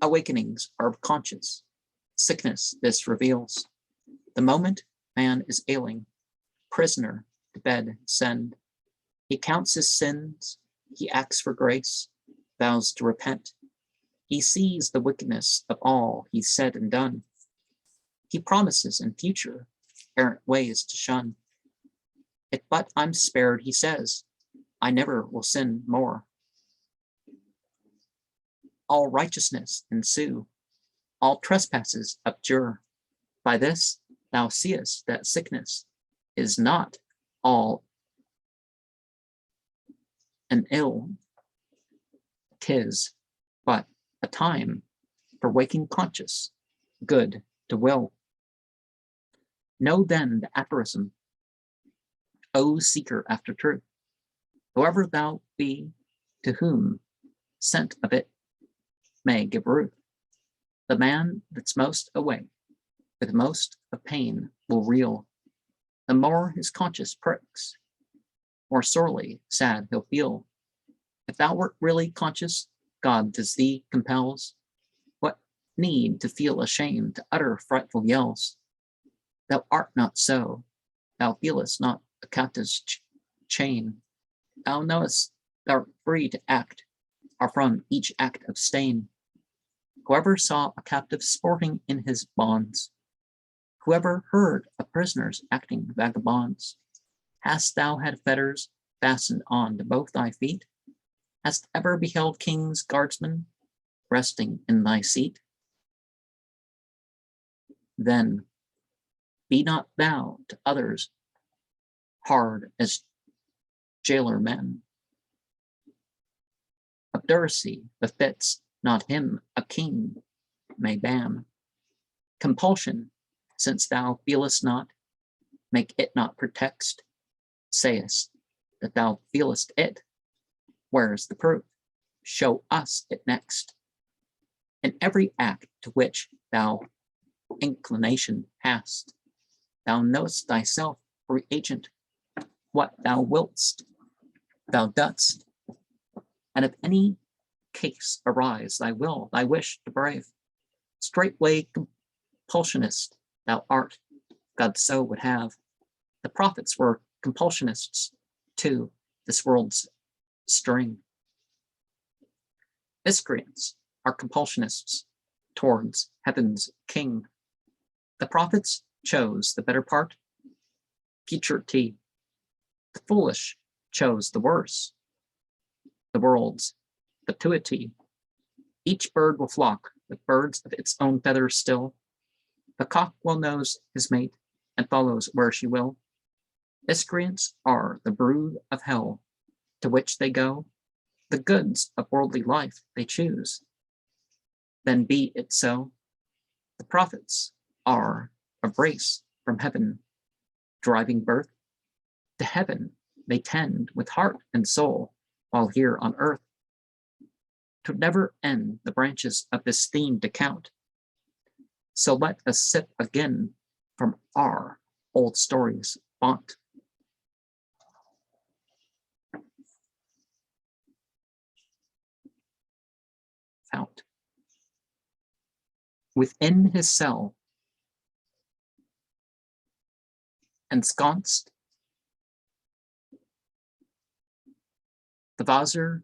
awakenings are of conscience, sickness this reveals. The moment man is ailing, prisoner to bed send. He counts his sins, he acts for grace, vows to repent. He sees the wickedness of all he's said and done. He promises in future errant ways to shun. If but I'm spared, he says, I never will sin more. All righteousness ensue, all trespasses abjure. By this thou seest that sickness is not all an ill, 'tis but a time for waking conscious, good to will. Know then the aphorism, O seeker after truth, whoever thou be, to whom scent of it may give ruth. The man that's most awake, with most of pain will reel. The more his conscience pricks, more sorely sad he'll feel. If thou wert really conscious, God does thee compels. What need to feel ashamed to utter frightful yells? Thou art not so, thou feelest not a captive's chain. Thou knowest thou art free to act, or from each act abstain. Whoever saw a captive sporting in his bonds, whoever heard of prisoners acting vagabonds, hast thou had fetters fastened on to both thy feet? Hast ever beheld king's guardsmen resting in thy seat? Then be not thou to others hard as jailer men. Obduracy befits not him a king may ban. Compulsion, since thou feelest not, make it not pretext. Sayest that thou feelest it, where's the proof? Show us it next. In every act to which thou inclination hast, Thou knowest thyself, reagent, what thou willst, thou dost. And if any case arise, thy will, thy wish to brave, straightway compulsionist thou art, God so would have. The prophets were compulsionists to this world's string. Miscreants are compulsionists towards heaven's king. The prophets chose the better part, futurity. The foolish chose the worse, the world's fatuity. Each bird will flock with birds of its own feathers still. The cock well knows his mate and follows where she will. Miscreants are the brood of hell to which they go. The goods of worldly life they choose. Then be it so. The prophets are a race from heaven, driving birth. To heaven they tend with heart and soul, while here on earth. 'Twould never end the branches of this theme to count. So let us sip again from our old stories' font. Fount. Within his cell, ensconced, the Vizier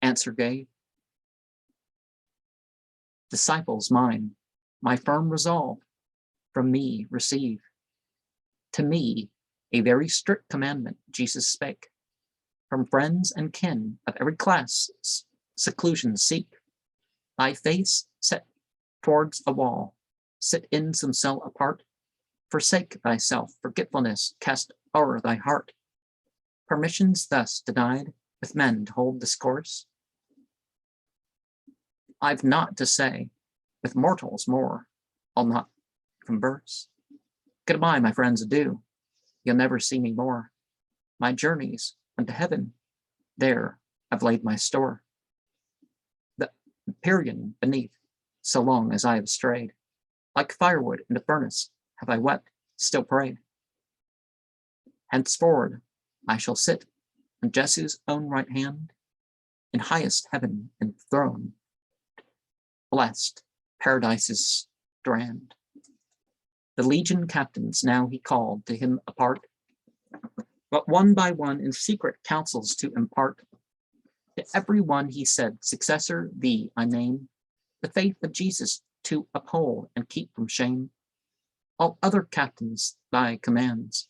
answer gave, disciples mine, my firm resolve from me receive. To me a very strict commandment Jesus spake, from friends and kin of every class seclusion seek. Thy face set towards a wall, sit in some cell apart, forsake thyself, forgetfulness cast o'er thy heart. Permissions thus denied with men to hold discourse, I've naught to say, with mortals more, I'll not converse. Goodbye, my friends, adieu, you'll never see me more. My journeys unto heaven, there I've laid my store. The empyrean beneath, so long as I have strayed, like firewood in the furnace have I wept, still prayed. Henceforward I shall sit on Jesu's own right hand, in highest heaven enthroned, blessed paradise's strand. The legion captains now he called to him apart, but one by one in secret counsels to impart. To every one he said, Successor, thee I name, the faith of Jesus to uphold and keep from shame. All other captains thy commands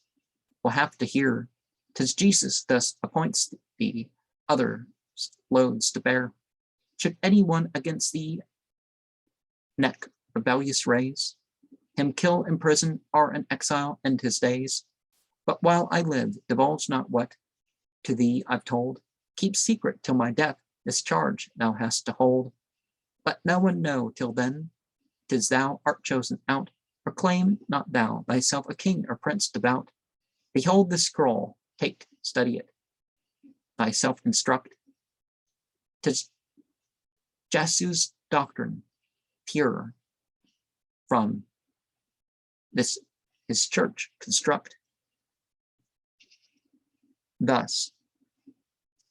will have to hear, 'tis Jesus thus appoints thee other loads to bear. Should any one against thee neck rebellious raise, him kill, imprison, or in exile end his days. But while I live, divulge not what to thee I've told. Keep secret till my death, this charge thou hast to hold. Let no one know till then, 'tis thou art chosen out. Proclaim not thou thyself a king or prince devout. Behold this scroll, take, study it, thyself instruct. 'Tis Jesu's doctrine, pure, from this his church construct. Thus,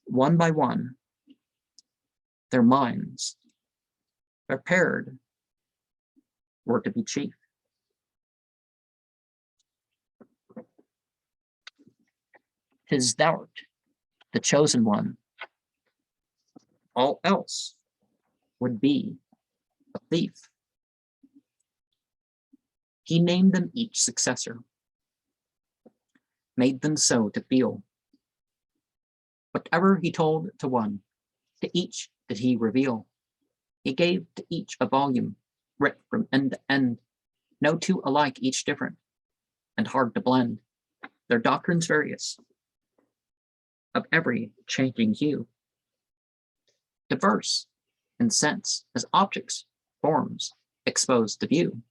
one by one, their minds prepared were to be chief. Tis thou'rt the chosen one, all else would be a thief. He named them each successor, made them so to feel. Whatever he told to one, to each did he reveal. He gave to each a volume, writ from end to end, no two alike, each different, and hard to blend. Their doctrines various, of every changing hue, diverse in sense as objects, forms, exposed to view.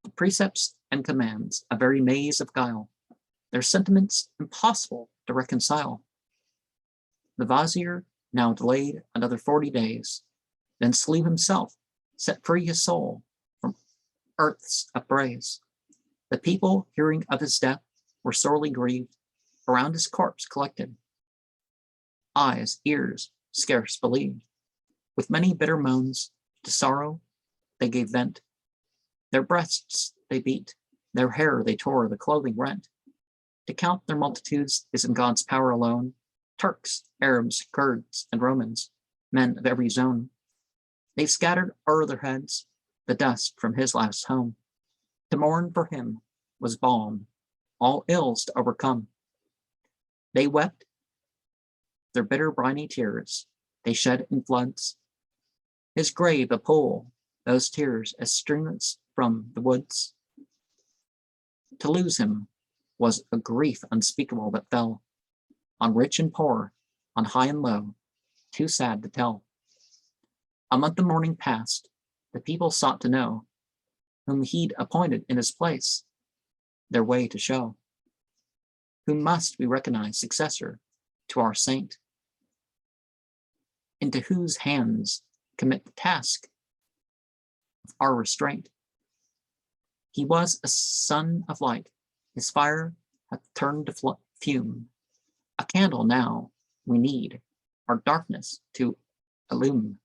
The precepts and commands, a very maze of guile, their sentiments impossible to reconcile. The Vizier now delayed another 40 days, then slew himself, set free his soul from earth's upraise. The people, hearing of his death, were sorely grieved, around his corpse collected. Eyes, ears, scarce believed. With many bitter moans, to sorrow they gave vent. Their breasts they beat, their hair they tore, the clothing rent. To count their multitudes is in God's power alone. Turks, Arabs, Kurds, and Romans, men of every zone. They scattered o'er their heads the dust from his last home. To mourn for him was balm, all ills to overcome. They wept their bitter briny tears, they shed in floods. His grave a pool, those tears as streamlets from the woods. To lose him was a grief unspeakable that fell on rich and poor, on high and low, too sad to tell. A month of mourning passed, the people sought to know whom he'd appointed in his place, their way to show. Who must we recognize successor to our saint? Into whose hands commit the task of our restraint? He was a son of light, his fire hath turned to fume. A candle now we need, our darkness to illume.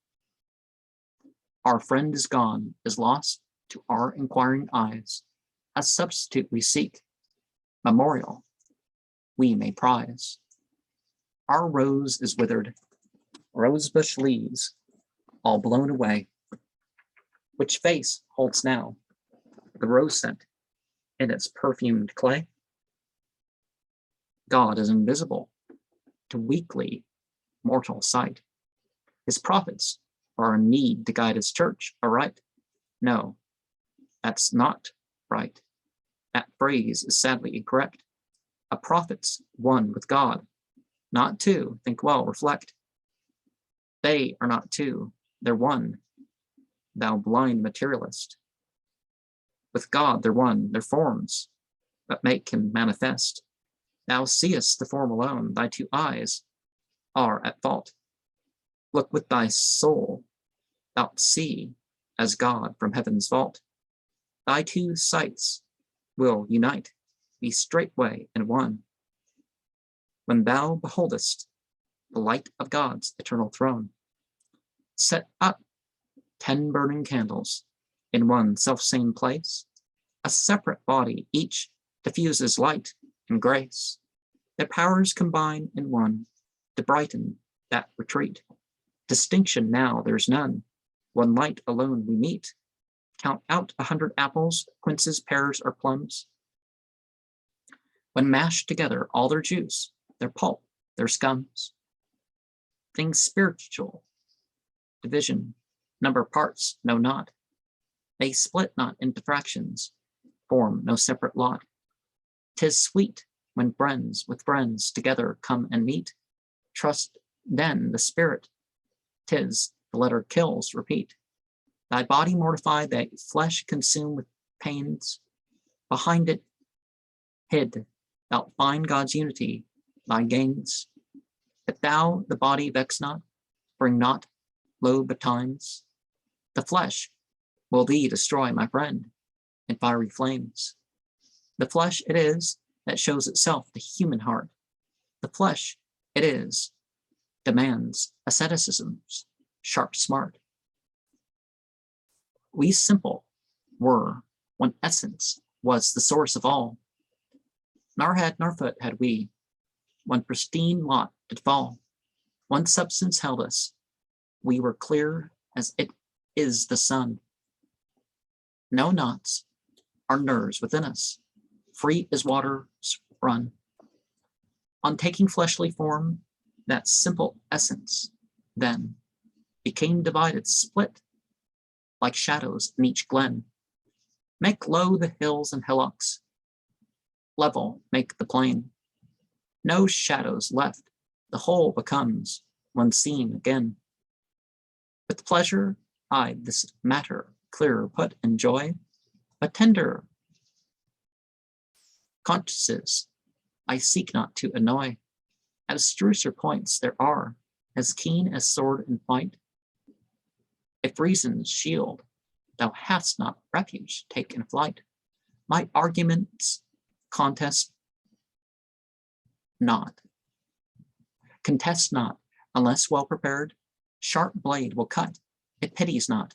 Our friend is gone, is lost to our inquiring eyes. A substitute we seek, memorial we may prize. Our rose is withered, rosebush leaves all blown away. Which face holds now the rose scent in its perfumed clay? God is invisible to weakly mortal sight. His prophets are in need to guide his church aright. No, that's not right. That phrase is sadly incorrect. A prophet's one with God, not two. Think well, reflect. They are not two, they're one, thou blind materialist. With God they're one, their forms, but make him manifest. Thou seest the form alone, thy two eyes are at fault. Look with thy soul, thou'lt see as God from heaven's vault. Thy two sights will unite, be straightway in one. When thou beholdest the light of God's eternal throne, set up 10 burning candles in one self-same place, a separate body, each diffuses light and grace. Their powers combine in one to brighten that retreat. Distinction now there's none, one light alone we meet. Count out 100 apples, quinces, pears, or plums. When mashed together, all their juice, their pulp, their scums. Things spiritual, division, number parts, know not. They split not into fractions, form no separate lot. 'Tis sweet when friends with friends together come and meet. Trust then the spirit, 'tis the letter kills, repeat. Thy body mortify, thy flesh consume with pains. Behind it hid, thou'lt find God's unity, thy gains. That thou the body vex not, bring not low betimes. The flesh will thee destroy, my friend, in fiery flames. The flesh it is that shows itself the human heart. The flesh it is demands asceticism's sharp smart. We simple were, one essence was the source of all. Nor head nor foot had we, one pristine lot did fall. One substance held us, we were clear as it is the sun. No knots, our nerves within us, free as waters run. On taking fleshly form, that simple essence then became divided, split, like shadows in each glen. Make low the hills and hillocks, level make the plain. No shadows left, the whole becomes one scene again. With pleasure, I this matter clearer put in joy, but tender consciences I seek not to annoy. Abstruser points there are, as keen as sword in fight. If reason's shield thou hast not refuge, take in flight. My arguments contest not, contest not, unless well prepared. Sharp blade will cut, it pities not,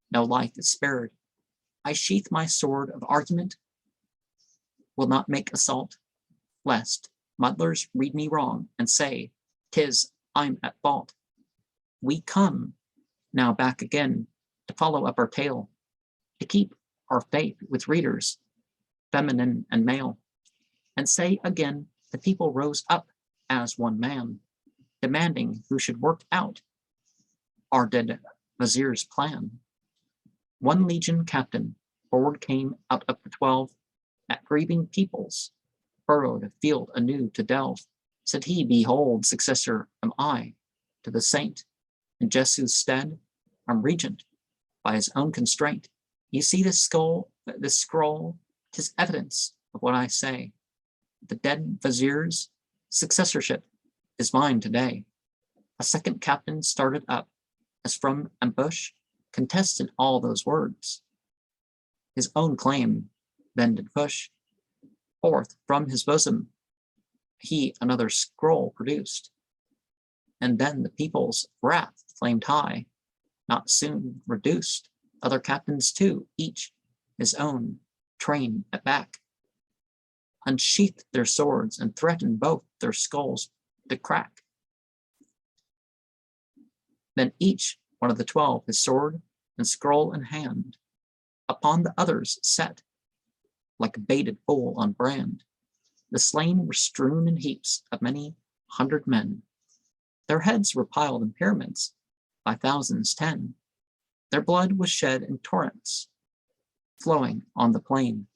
no life is spared. I sheath my sword of argument, will not make assault, lest muddlers read me wrong and say, 'tis I'm at fault. We come now back again to follow up our tale, to keep our faith with readers, feminine and male, and say again the people rose up as one man, demanding who should work out our dead vizier's plan. One legion captain forward came out of the 12, at grieving peoples, furrowed field anew to delve. Said he, behold, successor am I to the saint. In Jesu's stead, I'm regent by his own constraint. You see this scroll, 'tis evidence of what I say. The dead vizier's successorship is mine today. A second captain started up, as from ambush, contested all those words. His own claim then did push. Forth from his bosom he another scroll produced. And then the people's wrath flamed high, not soon reduced. Other captains too, each his own train at back, unsheathed their swords and threatened both their skulls to crack. Then each one of the 12 his sword and scroll in hand, upon the others set, like a baited bull on brand. The slain were strewn in heaps of many 100 men. Their heads were piled in pyramids by thousands 10. Their blood was shed in torrents, flowing on the plain.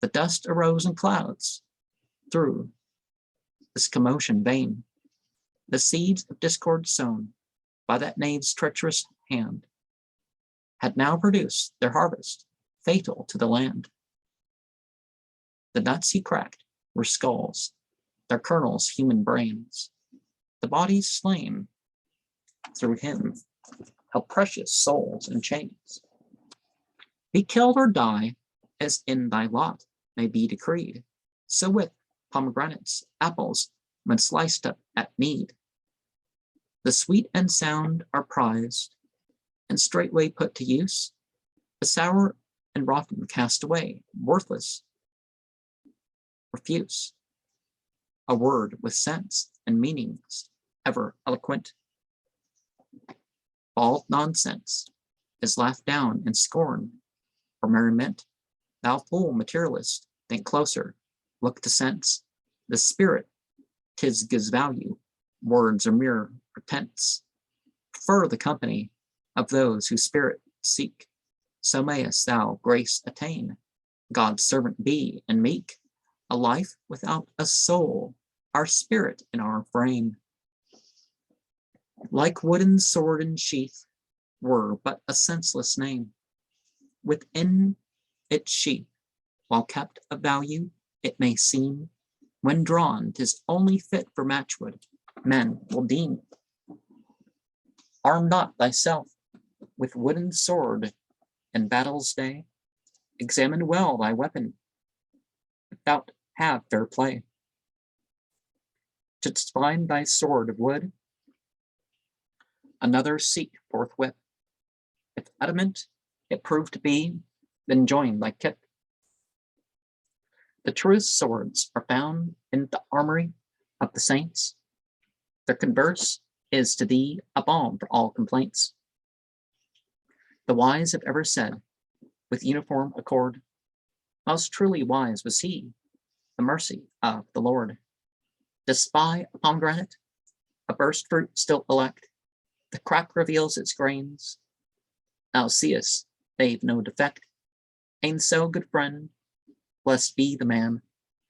The dust arose in clouds through this commotion vain. The seeds of discord sown by that knave's treacherous hand had now produced their harvest, fatal to the land. The nuts he cracked were skulls, their kernels human brains. The bodies slain through him held precious souls in chains. Be killed or die, as in thy lot may be decreed. So with pomegranates, apples, when sliced up at need, the sweet and sound are prized, and straightway put to use. The sour and rotten cast away, worthless, refuse. A word with sense and meanings, ever eloquent. Bald nonsense is laughed down in scorn or merriment. Thou fool materialist, think closer, look to sense. The spirit, 'tis gives value, words are mere pretense. Prefer the company of those who spirit seek, so mayest thou grace attain, God's servant be, and meek, a life without a soul, our spirit in our frame. Like wooden sword and sheath were but a senseless name. Within its sheath, while kept of value, it may seem, when drawn, 'tis only fit for matchwood, men will deem. Arm not thyself with wooden sword in battle's day. Examine well thy weapon, if thou have fair play. Shouldst find thy sword of wood, another seek forthwith. If adamant it prove to be, then join thy kith. The truest swords are found in the armory of the saints. Their converse is to thee a balm for all complaints. The wise have ever said, with uniform accord, most truly wise was he, the mercy of the Lord. To spy a pomegranate, a burst fruit still elect, the crack reveals its grains. Thou seest they've no defect. Ain't so, good friend, blessed be the man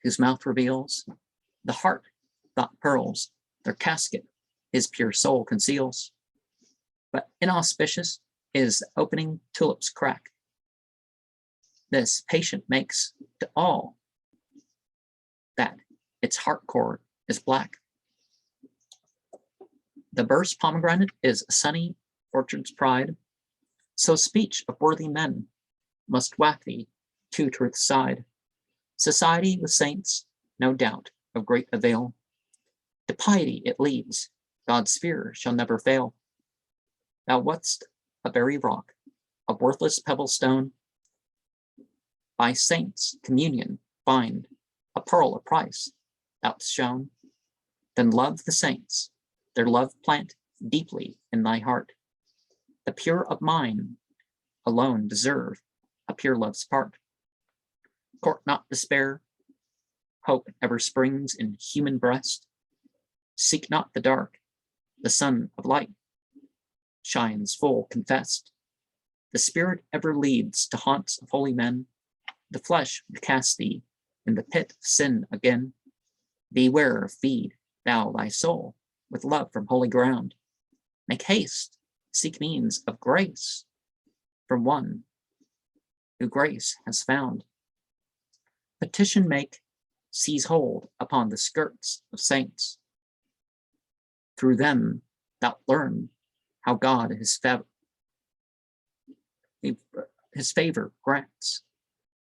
whose mouth reveals the heart thought pearls, their casket his pure soul conceals. But inauspicious is the opening tulip's crack. This patient makes to all that its heart core is black. The burst pomegranate is a sunny orchard's pride. So speech of worthy men must waft thee to truth's side. Society with saints, no doubt, of great avail. To piety it leads, God's sphere shall never fail. Thou wast a very rock, a worthless pebble stone. By saints communion find, a pearl of price, thou'st shown. Then love the saints, their love plant deeply in thy heart. The pure of mind alone deserve a pure love's part. Court not despair, hope ever springs in human breast. Seek not the dark, the sun of light shines full confessed. The spirit ever leads to haunts of holy men. The flesh will cast thee in the pit of sin again. Beware, feed thou thy soul with love from holy ground. Make haste, seek means of grace from one who grace has found. Petition make, seize hold upon the skirts of saints. Through them thou learn how God his favor grants.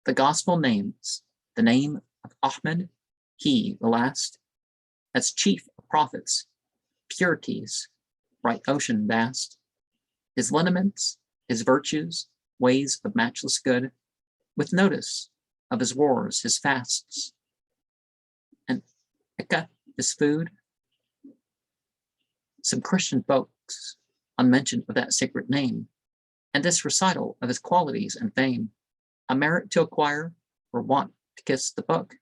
The gospel names the name of Ahmed, he the last, as chief of prophets, purities, bright ocean vast. His lineaments, his virtues, ways of matchless good, with notice of his wars, his fasts, and Ika, his food. Some Christian folks on mention of that sacred name, and this recital of his qualities and fame, a merit to acquire, or want to kiss the book,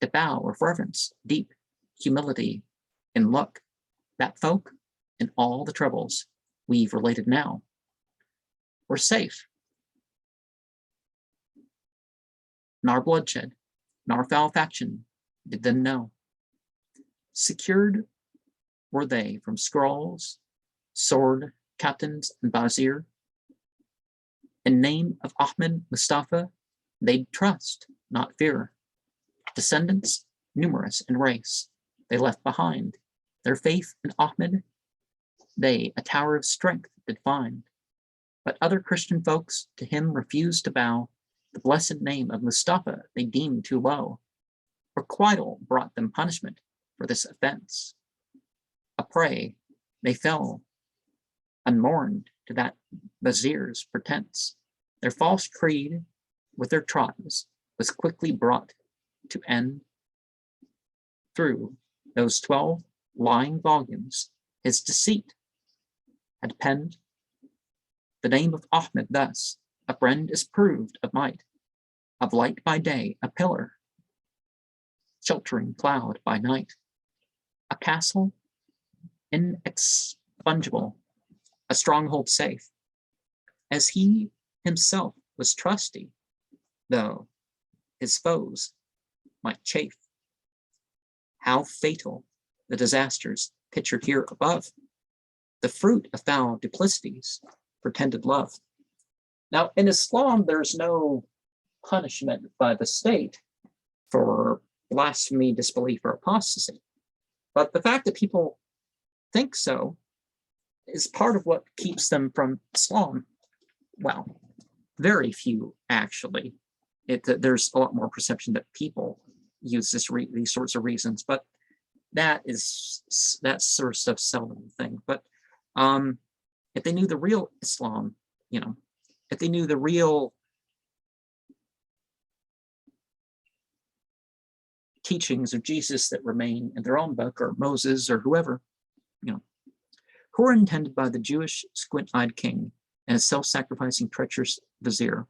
to bow with reverence, deep humility in look, that folk, in all the troubles we've related now, were safe, nor bloodshed, nor foul faction did them know. Secured were they from scrolls, sword, captains, and vizier. In name of Ahmed Mustafa, they'd trust, not fear. Descendants, numerous in race, they left behind. Their faith in Ahmed, they a tower of strength did find. But other Christian folks to him refused to bow. The blessed name of Mustafa they deemed too low. Requital brought them punishment for this offense. A prey, they fell unmourned to that vizier's pretense. Their false creed with their tribes was quickly brought to end. Through those 12 lying volumes, his deceit had penned. The name of Ahmed thus, a friend is proved of might, of light by day, a pillar, sheltering cloud by night, a castle inexpugnable, a stronghold safe, as he himself was trusty, though his foes might chafe. How fatal the disasters pictured here above, the fruit of foul duplicities, pretended love. Now, in Islam, there's no punishment by the state for blasphemy, disbelief, or apostasy. But the fact that people think so is part of what keeps them from Islam. Well, very few actually. There's a lot more perception that people use these sorts of reasons, but that sort of stuff seldom a thing. But if they knew the real Islam, if they knew the real teachings of Jesus that remain in their own book, or Moses, or whoever, who are intended by the Jewish squint-eyed king and his self-sacrificing treacherous vizier.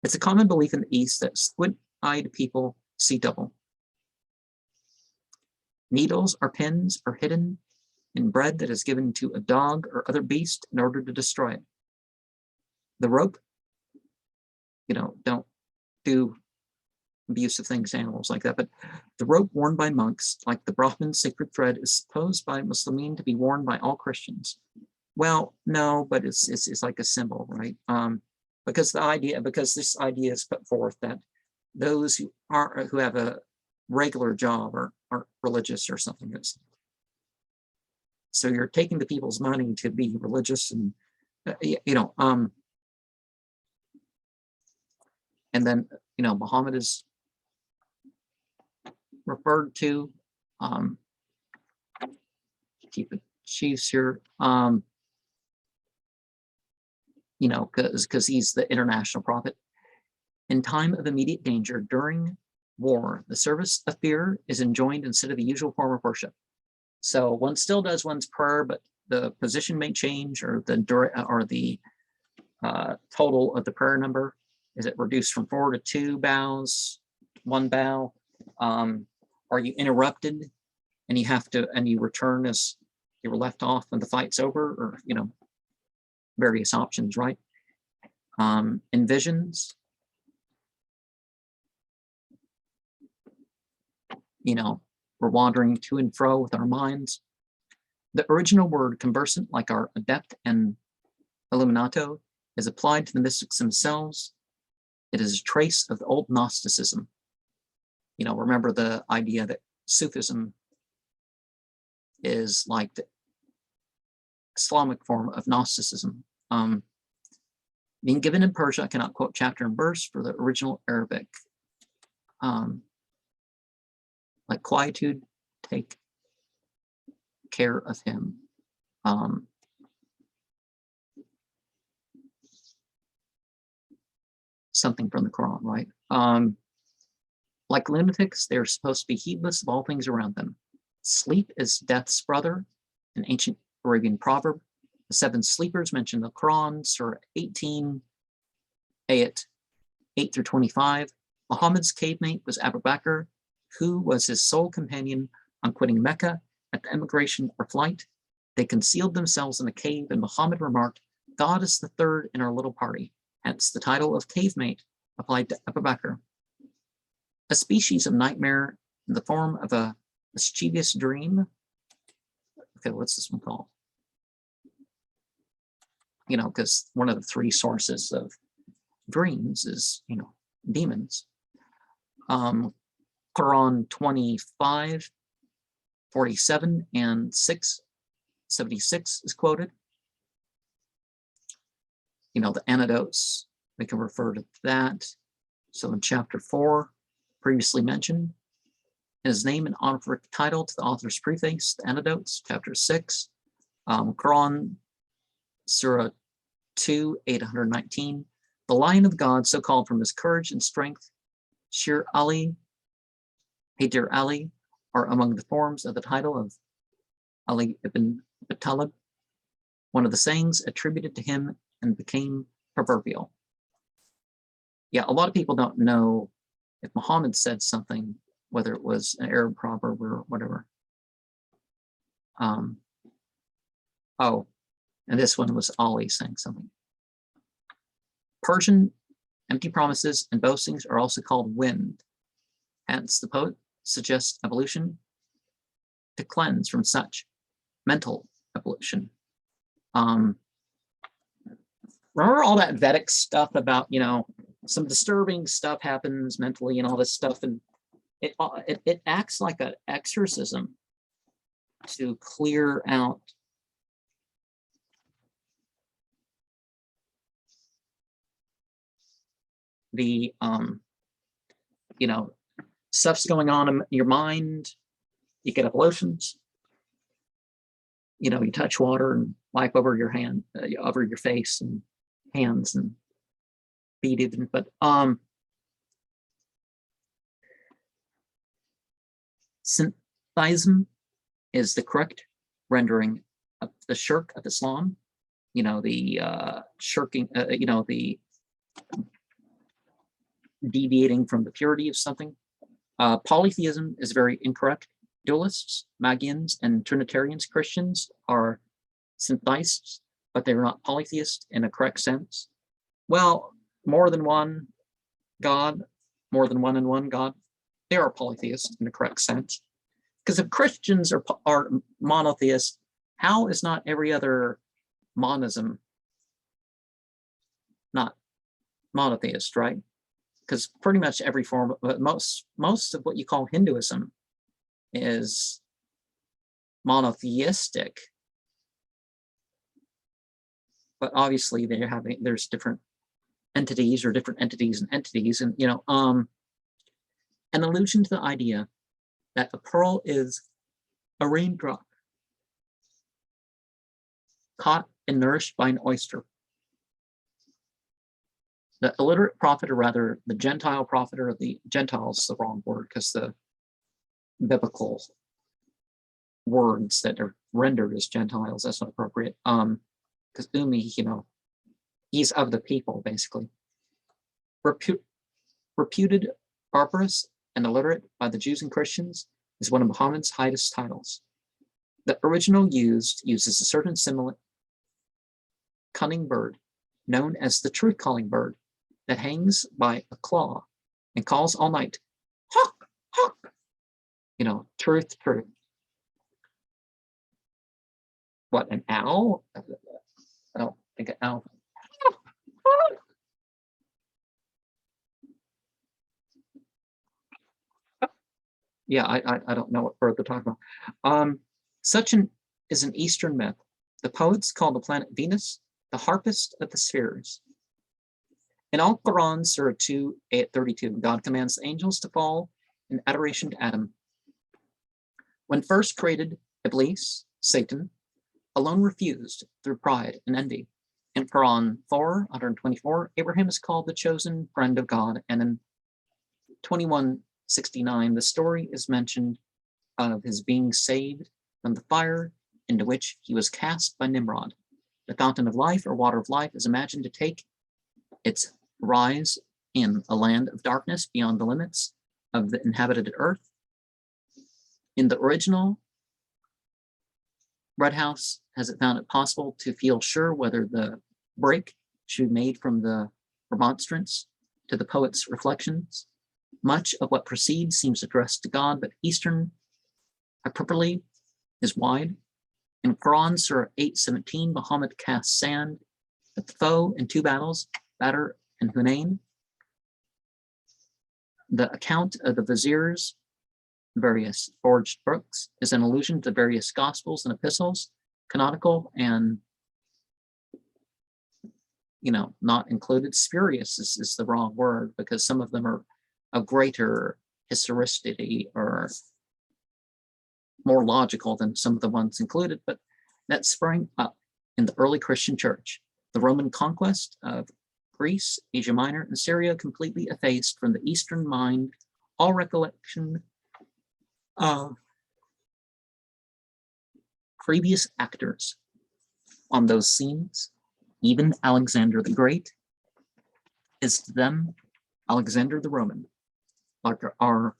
It's a common belief in the East that squint-eyed people see double. Needles or pins are hidden in bread that is given to a dog or other beast in order to destroy it. The rope, don't do abusive things to animals like that, but the rope worn by monks, like the Brahmin's sacred thread, is supposed by Muslimin to be worn by all Christians. Well, no, but it's like a symbol, right? Because this idea is put forth that those who have a regular job are religious or something. So you're taking the people's money to be religious, and And then, Muhammad is referred to, keep it chiefs here, because he's the international prophet. In time of immediate danger, during war, the service of fear is enjoined instead of the usual form of worship. So one still does one's prayer, but the position may change, or the total of the prayer number. Is it reduced from 4 to 2 bows, 1 bow? Are you interrupted and you return as you were left off when the fight's over, or, various options, right? In visions, we're wandering to and fro with our minds. The original word conversant, like our adept and illuminato, is applied to the mystics themselves. It is a trace of the old Gnosticism. Remember the idea that Sufism is like the Islamic form of Gnosticism. Being given in Persia, I cannot quote chapter and verse for the original Arabic. Like quietude, take care of him. Something from the Quran, right? Like lunatics, they're supposed to be heedless of all things around them. Sleep is death's brother, an ancient Arabian proverb. The 7 sleepers mentioned in the Quran, Surah 18, ayat 8 through 25. Muhammad's cave mate was Abu Bakr, who was his sole companion on quitting Mecca at the emigration or flight. They concealed themselves in a cave, and Muhammad remarked, "God is the third in our little party." Hence the title of cave mate applied to Abu Bakr. A species of nightmare in the form of a mischievous dream. Okay, what's this one called? Because one of the 3 sources of dreams is, demons. Quran 25, 47 and 676 is quoted. The antidotes, we can refer to that. So in chapter 4, previously mentioned, his name and honorific title to the author's preface, the antidotes, chapter 6, Quran, Surah 2, 819. The Lion of God, so called from his courage and strength, Shir Ali, Hyder Ali, are among the forms of the title of Ali ibn Abi Talib, one of the sayings attributed to him and became proverbial. Yeah, a lot of people don't know if Muhammad said something, whether it was an Arab proverb or whatever. Oh, and this one was Ali saying something. Persian empty promises and boastings are also called wind. Hence, the poet suggests evolution to cleanse from such mental evolution. Remember all that Vedic stuff about, some disturbing stuff happens mentally and all this stuff, and it acts like an exorcism to clear out the stuff's going on in your mind. You get evolutions. You touch water and wipe over your hand, over your face and hands and feet even. But syntheism is the correct rendering of the shirk of Islam. The shirking, the deviating from the purity of something. Polytheism is very incorrect. Dualists, Magians, and Trinitarians Christians are syntheists, but they're not polytheists in a correct sense. Well, more than one God, more than one in one God, they are polytheists in the correct sense. Because if Christians are monotheists, how is not every other monism not monotheist, right? Because pretty much every form, most of what you call Hinduism is monotheistic. But obviously there's different entities or different entities and entities, and an allusion to the idea that a pearl is a raindrop caught and nourished by an oyster. The illiterate prophet, or rather the Gentile prophet, or the Gentiles, the wrong word, because the biblical words that are rendered as Gentiles, that's not appropriate. Because Umi, he's of the people, basically. Reputed barbarous and illiterate by the Jews and Christians is one of Muhammad's highest titles. The original uses a certain similar cunning bird known as the truth-calling bird that hangs by a claw and calls all night, hawk, hawk, truth, truth. What, an owl? I don't think an owl. Yeah, I don't know what bird they're talking about. Such is an Eastern myth. The poets call the planet Venus the harpist of the spheres. In Al-Quran, Surah 2, Ayat 32, God commands the angels to fall in adoration to Adam. When first created, Iblis, Satan, alone refused through pride and envy. In Quran 4:124, Abraham is called the chosen friend of God, and in 21:69, the story is mentioned of his being saved from the fire into which he was cast by Nimrod. The fountain of life, or water of life, is imagined to take its rise in a land of darkness beyond the limits of the inhabited earth. In the original, Redhouse has it found it possible to feel sure whether the break should be made from the remonstrance to the poet's reflections. Much of what precedes seems addressed to God, but Eastern hyperbole is wide. In Quran Surah 8:17, Muhammad casts sand at the foe in 2 battles, Badr and Hunain. The account of the viziers, various forged books, is an allusion to various gospels and epistles, canonical and not included. Spurious is the wrong word, because some of them are of greater historicity or more logical than some of the ones included, but that sprang up in the early Christian church. The Roman conquest of Greece, Asia Minor, and Syria completely effaced from the Eastern mind all recollection of previous actors on those scenes. Even Alexander the Great is to them Alexander the Roman, like our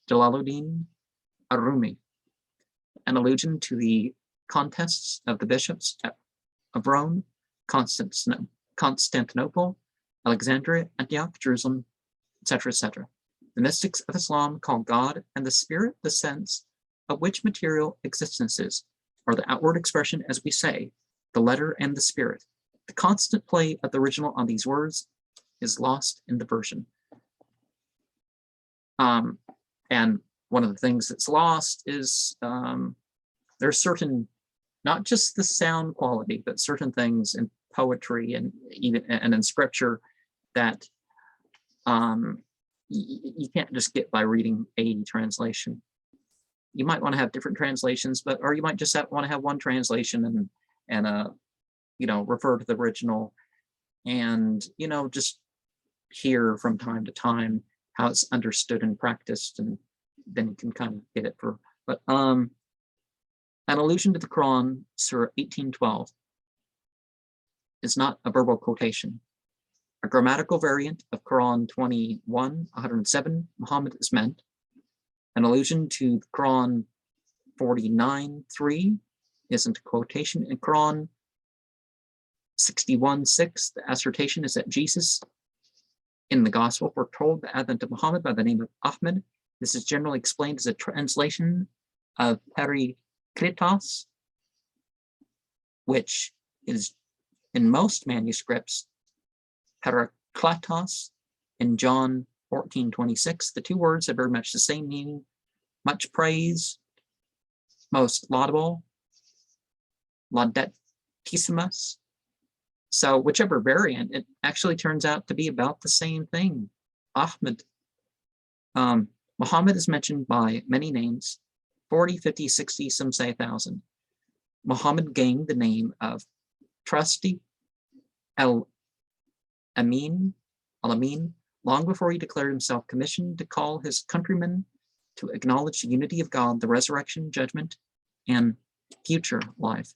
Jalaluddin Arumi, an allusion to the contests of the bishops of Rome, Constantinople, Alexandria, Antioch, Jerusalem, etc., etc. The mystics of Islam call God and the spirit the sense of which material existences are the outward expression, as we say, the letter and the spirit. The constant play of the original on these words is lost in the version. And one of the things that's lost is there's certain, not just the sound quality, but certain things in poetry and even in scripture that you can't just get by reading a translation. You might want to have different translations, or you might just want to have one translation and refer to the original, and just hear from time to time how it's understood and practiced, and then you can kind of get it for. But an allusion to the Quran, Surah 18:12, is not a verbal quotation. A grammatical variant of Quran 21:107, Muhammad is meant. An allusion to Quran 49:3 isn't a quotation. In Quran 61:6, the assertion is that Jesus in the gospel foretold the advent of Muhammad by the name of Ahmed. This is generally explained as a translation of Persecutor, which is in most manuscripts Parakletos. In John 14:26, the two words have very much the same meaning: much praise, most laudable, laudatissimus. So whichever variant, it actually turns out to be about the same thing. Ahmed. Muhammad is mentioned by many names, 40, 50, 60, some say 1,000. Muhammad gained the name of trusty al-Amin, long before he declared himself commissioned to call his countrymen to acknowledge the unity of God, the resurrection, judgment, and future life.